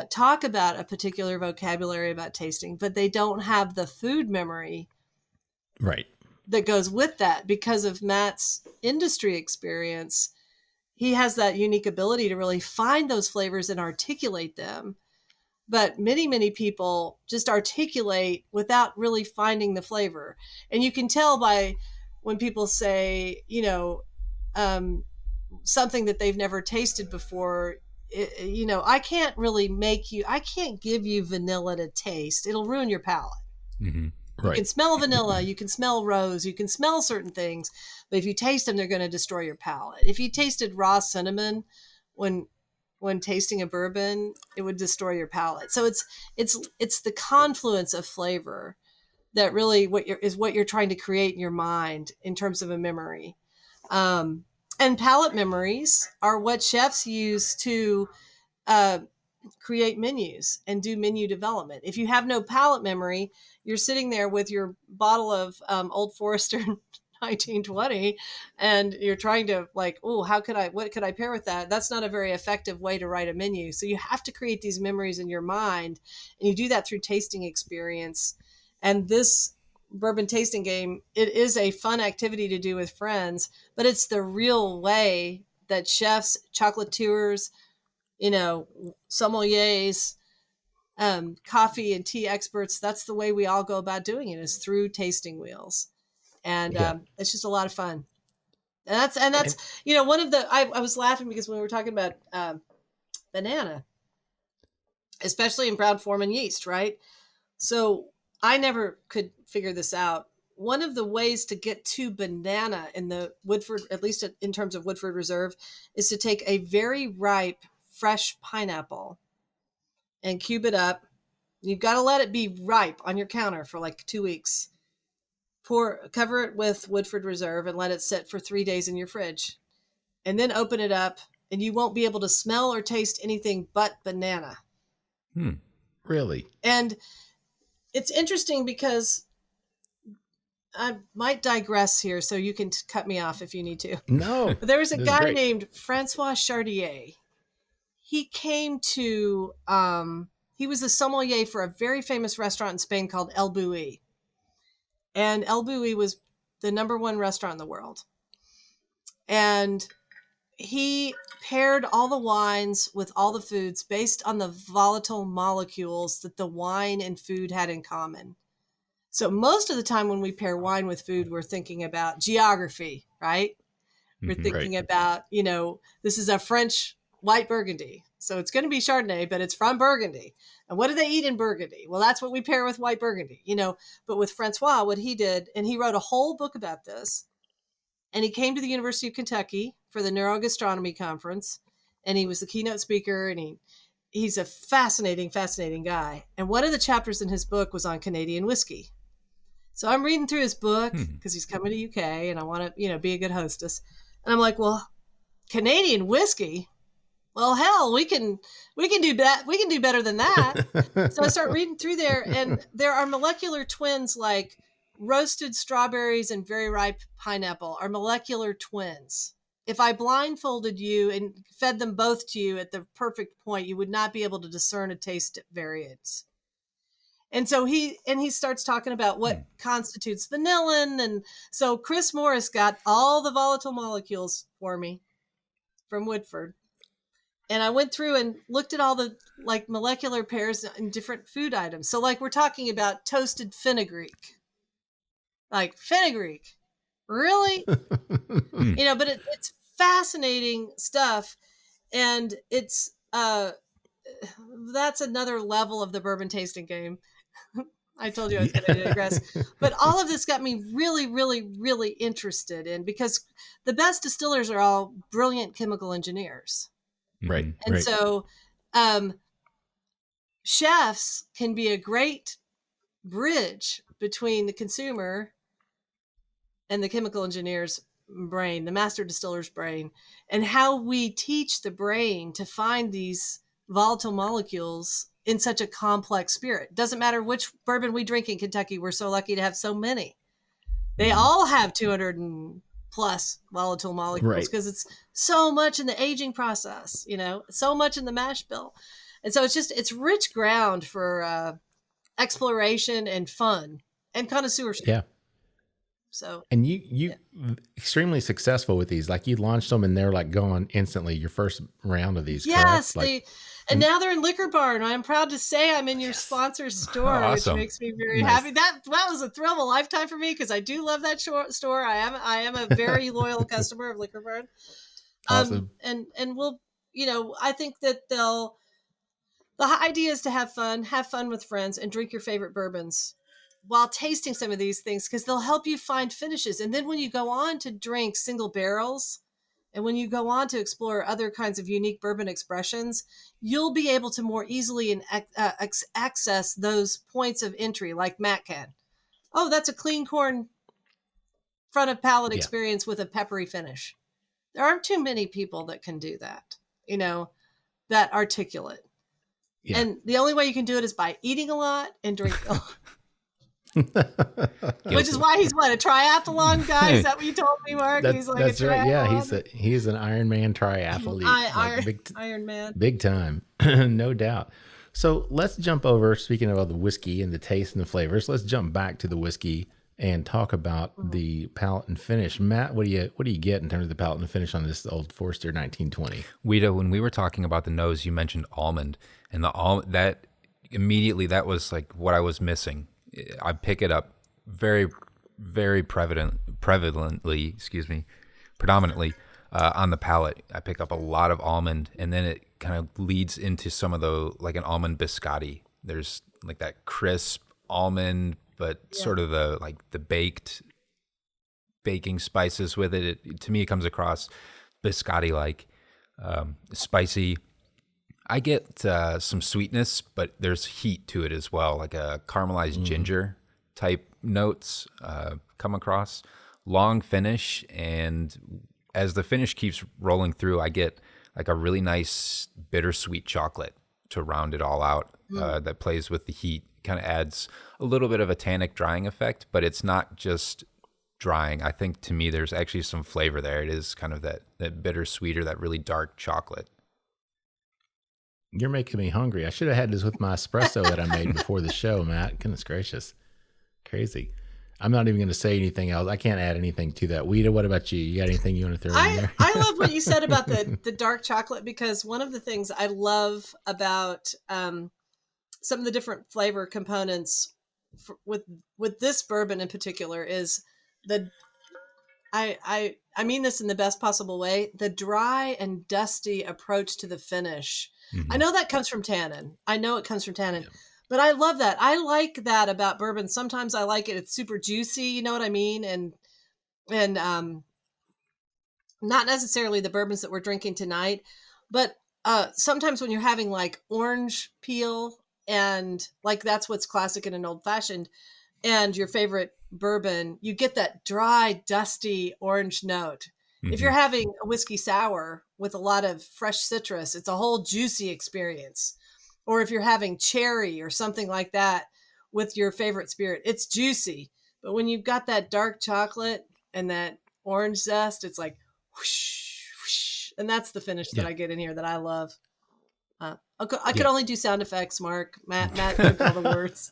Talk about a particular vocabulary about tasting, but they don't have the food memory that goes with that because of Matt's industry experience. He has that unique ability to really find those flavors and articulate them. But many, many people just articulate without really finding the flavor. And you can tell by when people say, you know, something that they've never tasted before, you know, I can't give you vanilla to taste. It'll ruin your palate. Mm-hmm. You can smell vanilla, you can smell rose, you can smell certain things, but if you taste them, they're going to destroy your palate. If you tasted raw cinnamon when tasting a bourbon, it would destroy your palate. So it's the confluence of flavor that really what you're trying to create in your mind in terms of a memory. And palate memories are what chefs use to create menus and do menu development. If you have no palate memory, you're sitting there with your bottle of Old Forester 1920 and you're trying to like, oh, what could I pair with that? That's not a very effective way to write a menu. So you have to create these memories in your mind, and you do that through tasting experience. And this bourbon tasting game, it is a fun activity to do with friends, but it's the real way that chefs, chocolatiers, you know, sommeliers, coffee and tea experts, that's the way we all go about doing it, is through tasting wheels. And it's just a lot of fun. And that's you know, one of the, I was laughing because when we were talking about banana, especially in brown form and yeast, right? So I never could figure this out. One of the ways to get to banana in the Woodford, at least in terms of Woodford Reserve, is to take a very ripe, fresh pineapple and cube it up. You've got to let it be ripe on your counter for like 2 weeks. Cover it with Woodford Reserve and let it sit for 3 days in your fridge. And then open it up and you won't be able to smell or taste anything but banana. Really? And it's interesting because I might digress here, so you can cut me off if you need to. No. But there was a guy named Francois Chartier. He came to, he was a sommelier for a very famous restaurant in Spain called El Bulli. And El Bulli was the #1 restaurant in the world. And he paired all the wines with all the foods based on the volatile molecules that the wine and food had in common. So most of the time when we pair wine with food, we're thinking about geography, right? We're thinking about, you know, this is a French white Burgundy. So it's going to be Chardonnay, but it's from Burgundy. And what do they eat in Burgundy? Well, that's what we pair with white Burgundy, you know. But with Francois, what he did, and he wrote a whole book about this, and he came to the University of Kentucky for the Neurogastronomy Conference, and he was the keynote speaker, and he's a fascinating, fascinating guy. And one of the chapters in his book was on Canadian whiskey. So I'm reading through his book because he's coming to UK, and I want to, you know, be a good hostess. And I'm like, well, Canadian whiskey? Well, hell, we can do that. We can do better than that. So I start reading through there, and there are molecular twins like roasted strawberries and very ripe pineapple are molecular twins. If I blindfolded you and fed them both to you at the perfect point, you would not be able to discern a taste variance. And so he starts talking about what constitutes vanillin. And so Chris Morris got all the volatile molecules for me from Woodford. And I went through and looked at all the like molecular pairs in different food items. So like we're talking about toasted fenugreek. Like fenugreek, really? You know, but it's fascinating stuff. And it's, that's another level of the bourbon tasting game. I told you I was going to digress. But all of this got me really, really, really interested in, because the best distillers are all brilliant chemical engineers. Right. And right. so chefs can be a great bridge between the consumer and the chemical engineer's brain, the master distiller's brain, and how we teach the brain to find these volatile molecules in such a complex spirit. Doesn't matter which bourbon we drink in Kentucky. We're so lucky to have so many. They all have 200 and plus volatile molecules because it's so much in the aging process, so much in the mash bill. And so it's rich ground for exploration and fun and connoisseurship. Yeah. So, and you extremely successful with these. Like, you launched them and they're like gone instantly. Your first round of these. Yes. Like, and now they're in Liquor Barn. I'm proud to say I'm in your sponsor's store, Awesome. which makes me very happy. That was a thrill of a lifetime for me, because I do love that store. I am a very loyal customer of Liquor Barn. Awesome. And we'll, I think that the idea is to have fun with friends, and drink your favorite bourbons while tasting some of these things, because they'll help you find finishes. And then when you go on to drink single barrels, and when you go on to explore other kinds of unique bourbon expressions, you'll be able to more easily access those points of entry, like Matt can. Oh, that's a clean corn front of palate experience with a peppery finish. There aren't too many people that can do that, that articulate. Yeah. And the only way you can do it is by eating a lot and drinking a lot. Which is why he's a triathlon guy. Is that what you told me, Mark? He's like that's right. Yeah, he's an Ironman triathlete. Ironman. Big time. No doubt. So let's jump over, speaking of the whiskey and the taste and the flavors, let's jump back to the whiskey and talk about the palate and finish. Matt, what do you get in terms of the palate and finish on this Old Forester 1920? Ouita, when we were talking about the nose, you mentioned almond, and that immediately, that was like what I was missing. I pick it up very, very predominantly on the palate. I pick up a lot of almond, and then it kind of leads into some of like an almond biscotti. There's like that crisp almond, but sort of the baking spices with it. To me, it comes across biscotti-like, spicy. I get some sweetness, but there's heat to it as well, like a caramelized ginger type notes come across. Long finish, and as the finish keeps rolling through, I get like a really nice bittersweet chocolate to round it all out that plays with the heat. Kind of adds a little bit of a tannic drying effect, but it's not just drying. I think, to me, there's actually some flavor there. It is kind of that bittersweet or that really dark chocolate. You're making me hungry. I should have had this with my espresso that I made before the show, Matt. Goodness gracious. Crazy. I'm not even going to say anything else. I can't add anything to that. Ouita, what about you? You got anything you want to throw in there? I love what you said about the dark chocolate, because one of the things I love about some of the different flavor components with this bourbon in particular is I mean this in the best possible way, the dry and dusty approach to the finish. Mm-hmm. I know that comes from tannin. Yeah. But I love that. I like that about bourbon. Sometimes I like it. It's super juicy. You know what I mean? And not necessarily the bourbons that we're drinking tonight, but sometimes when you're having like orange peel, and like that's what's classic in an old fashioned, and your favorite bourbon, you get that dry, dusty orange note. Mm-hmm. If you're having a whiskey sour with a lot of fresh citrus, it's a whole juicy experience. Or if you're having cherry or something like that with your favorite spirit, it's juicy. But when you've got that dark chocolate and that orange zest, it's like whoosh, whoosh. And that's the finish that I get in here that I love. I could only do sound effects, Mark. Matt knows all the words.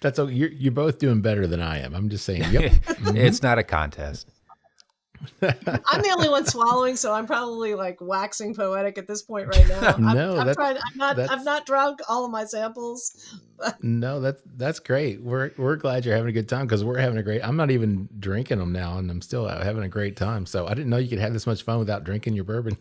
That's okay. You're both doing better than I am. I'm just saying. Yep. Mm-hmm. It's not a contest. I'm the only one swallowing, so I'm probably like waxing poetic at this point right now. I've not drunk all of my samples. No, that's great. We're glad you're having a good time, because we're having a great. I'm not even drinking them now, and I'm still having a great time. So I didn't know you could have this much fun without drinking your bourbon.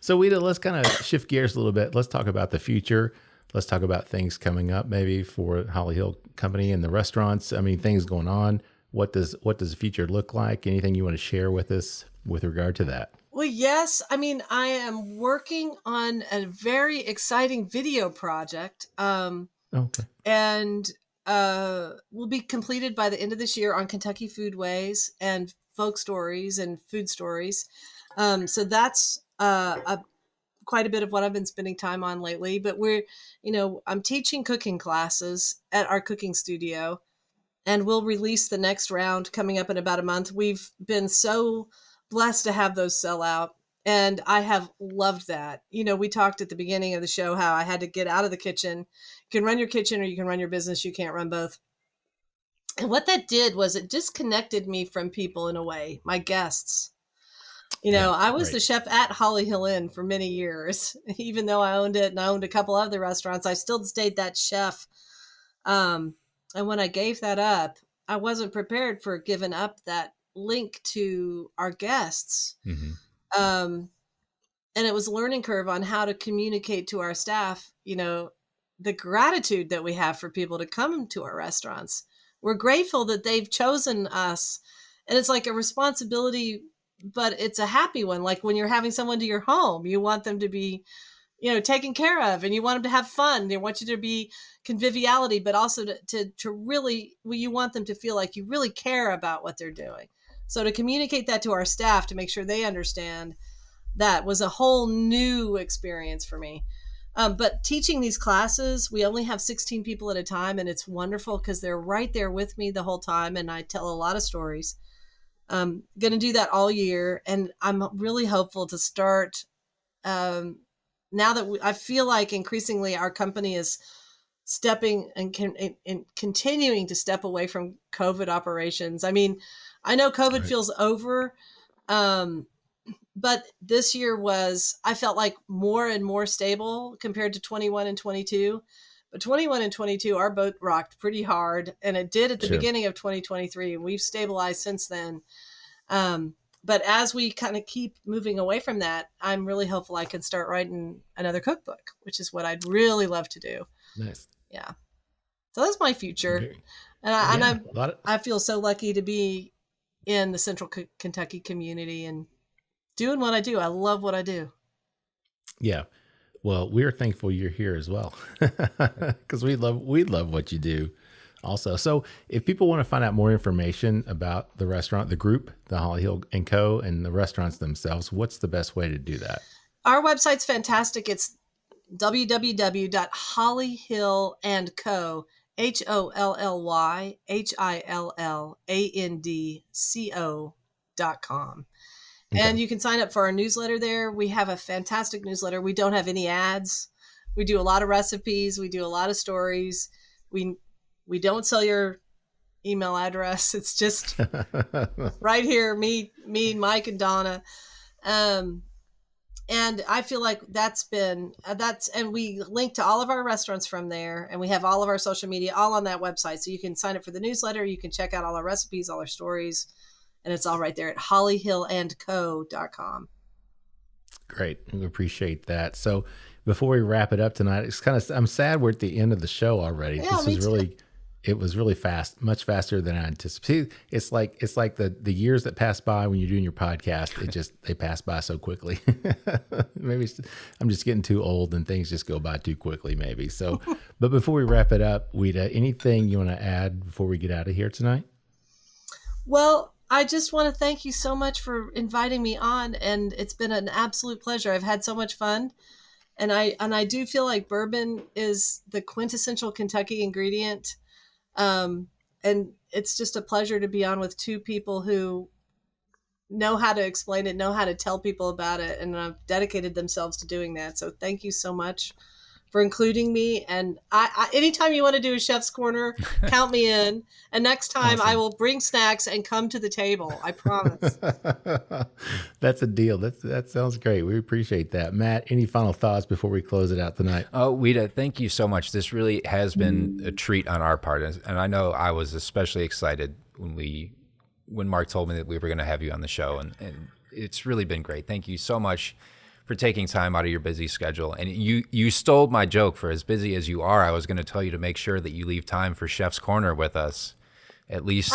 So Ouita, let's kind of shift gears a little bit. Let's talk about the future. let's talk about things coming up maybe for Holly Hill Company and the restaurants. I mean, things going on. What does the future look like? Anything you want to share with us with regard to that? Well, yes. I mean, I am working on a very exciting video project. Okay. And will be completed by the end of this year on Kentucky foodways and folk stories and food stories. So that's quite a bit of what I've been spending time on lately. But I'm teaching cooking classes at our cooking studio, and we'll release the next round coming up in about a month. We've been so blessed to have those sell out, and I have loved that. We talked at the beginning of the show how I had to get out of the kitchen. You can run your kitchen or you can run your business. You can't run both. And what that did was it disconnected me from people in a way, my guests. I was the chef at Holly Hill Inn for many years. Even though I owned it and I owned a couple other restaurants, I still stayed that chef. And when I gave that up, I wasn't prepared for giving up that link to our guests. Mm-hmm. And it was a learning curve on how to communicate to our staff, the gratitude that we have for people to come to our restaurants. We're grateful that they've chosen us, and it's like a responsibility, but it's a happy one. Like when you're having someone to your home, you want them to be, taken care of, and you want them to have fun. They want you to be conviviality, but also to really, you want them to feel like you really care about what they're doing. So to communicate that to our staff, to make sure they understand, that was a whole new experience for me. But teaching these classes, we only have 16 people at a time, and it's wonderful because they're right there with me the whole time, and I tell a lot of stories. Going to do that all year, and I'm really hopeful to start now that I feel like increasingly our company is stepping and continuing to step away from COVID operations. I mean, I know COVID feels over, but this year I felt like more and more stable compared to 21 and 22. But 21 and 22, our boat rocked pretty hard, and it did at the beginning of 2023, and we've stabilized since then. But as we kind of keep moving away from that, I'm really hopeful I can start writing another cookbook, which is what I'd really love to do. Nice. Yeah. So that's my future. Okay. I feel so lucky to be in the Central Kentucky community and doing what I do. I love what I do. Yeah. Well, we're thankful you're here as well, because we love what you do also. So if people want to find out more information about the restaurant, the group, the Holly Hill & Co., and the restaurants themselves, what's the best way to do that? Our website's fantastic. It's www.hollyhillandco, HOLLYHILLANDCO.com. Okay. And you can sign up for our newsletter there. We have a fantastic newsletter. We don't have any ads. We do a lot of recipes. We do a lot of stories. We don't sell your email address. It's just right here, me, Mike, and Donna. And I feel like and we link to all of our restaurants from there, and we have all of our social media all on that website. So you can sign up for the newsletter. You can check out all our recipes, all our stories, and it's all right there at hollyhillandco.com. Great. We appreciate that. So before we wrap it up tonight, I'm sad we're at the end of the show already. Yeah, It was really fast, much faster than I anticipated. It's like the years that pass by when you're doing your podcast. They pass by so quickly. Maybe I'm just getting too old and things just go by too quickly, maybe. So, but before we wrap it up, Ouita, anything you want to add before we get out of here tonight? Well, I just want to thank you so much for inviting me on, and it's been an absolute pleasure. I've had so much fun, and I do feel like bourbon is the quintessential Kentucky ingredient. And it's just a pleasure to be on with two people who know how to explain it, know how to tell people about it, and have dedicated themselves to doing that. So thank you so much for including me. And I anytime you want to do a Chef's Corner, count me in. And next time awesome. I will bring snacks and come to the table. I promise. That's a deal. That sounds great. We appreciate that. Matt, any final thoughts before we close it out tonight? Oh, Ouita, thank you so much. This really has been a treat on our part. And I know I was especially excited when Mark told me that we were going to have you on the show. And it's really been great. Thank you so much taking time out of your busy schedule. And you stole my joke. For as busy as you are, I was going to tell you to make sure that you leave time for Chef's Corner with us at least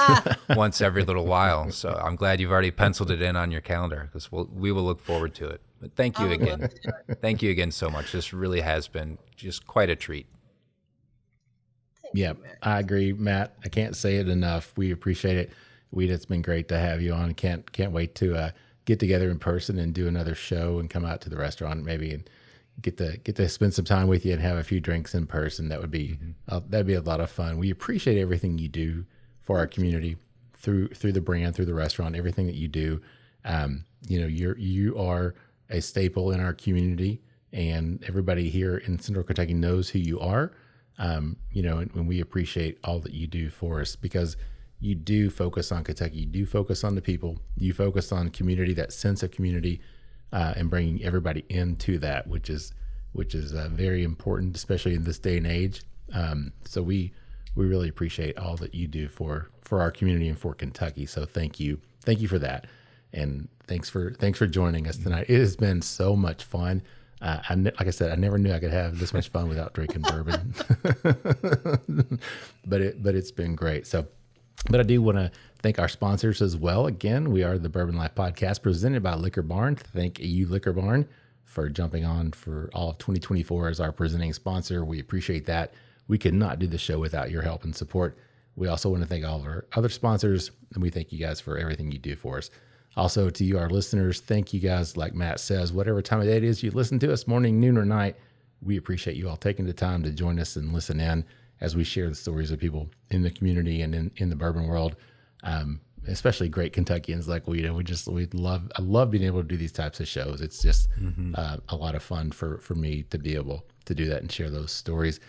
once every little while. So I'm glad you've already penciled it in on your calendar, because we will look forward to it. But thank you again. Thank you again so much. This really has been just quite a treat. Yeah, I agree, Matt. I can't say it enough. We appreciate it. Ouita, it's been great to have you on. Can't wait to get together in person and do another show and come out to the restaurant maybe and get to spend some time with you and have a few drinks in person. That would be that'd be a lot of fun. We appreciate everything you do for our community through the brand, through the restaurant, everything that you do. You are a staple in our community, and everybody here in Central Kentucky knows who you are. And we appreciate all that you do for us, because you do focus on Kentucky. You do focus on the people. You focus on community, that sense of community, and bringing everybody into that, which is very important, especially in this day and age. So we really appreciate all that you do for our community and for Kentucky. So thank you for that, and thanks for joining us tonight. It has been so much fun. Like I said, I never knew I could have this much fun without drinking bourbon, but it's been great. So. But I do want to thank our sponsors as well. Again, we are the Bourbon Life Podcast presented by Liquor Barn. Thank you, Liquor Barn, for jumping on for all of 2024 as our presenting sponsor. We appreciate that. We could not do the show without your help and support. We also want to thank all of our other sponsors, and we thank you guys for everything you do for us. Also, to you, our listeners, thank you guys. Like Matt says, whatever time of day it is you listen to us, morning, noon, or night, we appreciate you all taking the time to join us and listen in as we share the stories of people in the community and in the bourbon world, especially great Kentuckians like Ouita. I love being able to do these types of shows. It's just a lot of fun for me to be able to do that and share those stories.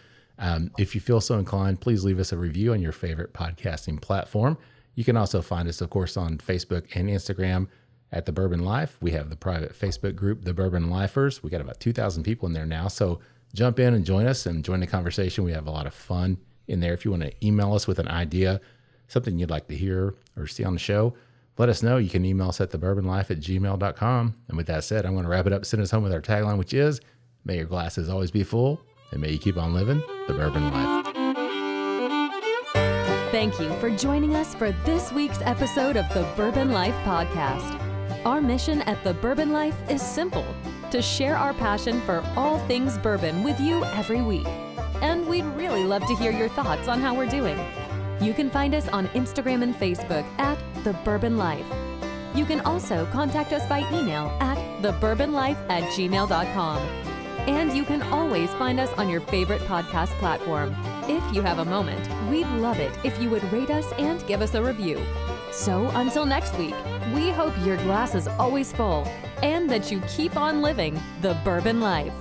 If you feel so inclined, please leave us a review on your favorite podcasting platform. You can also find us, of course, on Facebook and Instagram at The Bourbon Life. We have the private Facebook group, The Bourbon Lifers. We got about 2,000 people in there now. So jump in and join us and join the conversation. We have a lot of fun in there. If you want to email us with an idea, something you'd like to hear or see on the show, let us know. You can email us at thebourbonlife@gmail.com. And with that said, I'm going to wrap it up, send us home with our tagline, which is, may your glasses always be full, and may you keep on living the bourbon life. Thank you for joining us for this week's episode of the Bourbon Life Podcast. Our mission at the Bourbon Life is simple: to share our passion for all things bourbon with you every week. And we'd really love to hear your thoughts on how we're doing. You can find us on Instagram and Facebook at The Bourbon Life. You can also contact us by email at thebourbonlife@gmail.com. And you can always find us on your favorite podcast platform. If you have a moment, we'd love it if you would rate us and give us a review. So until next week, we hope your glass is always full and that you keep on living the bourbon life.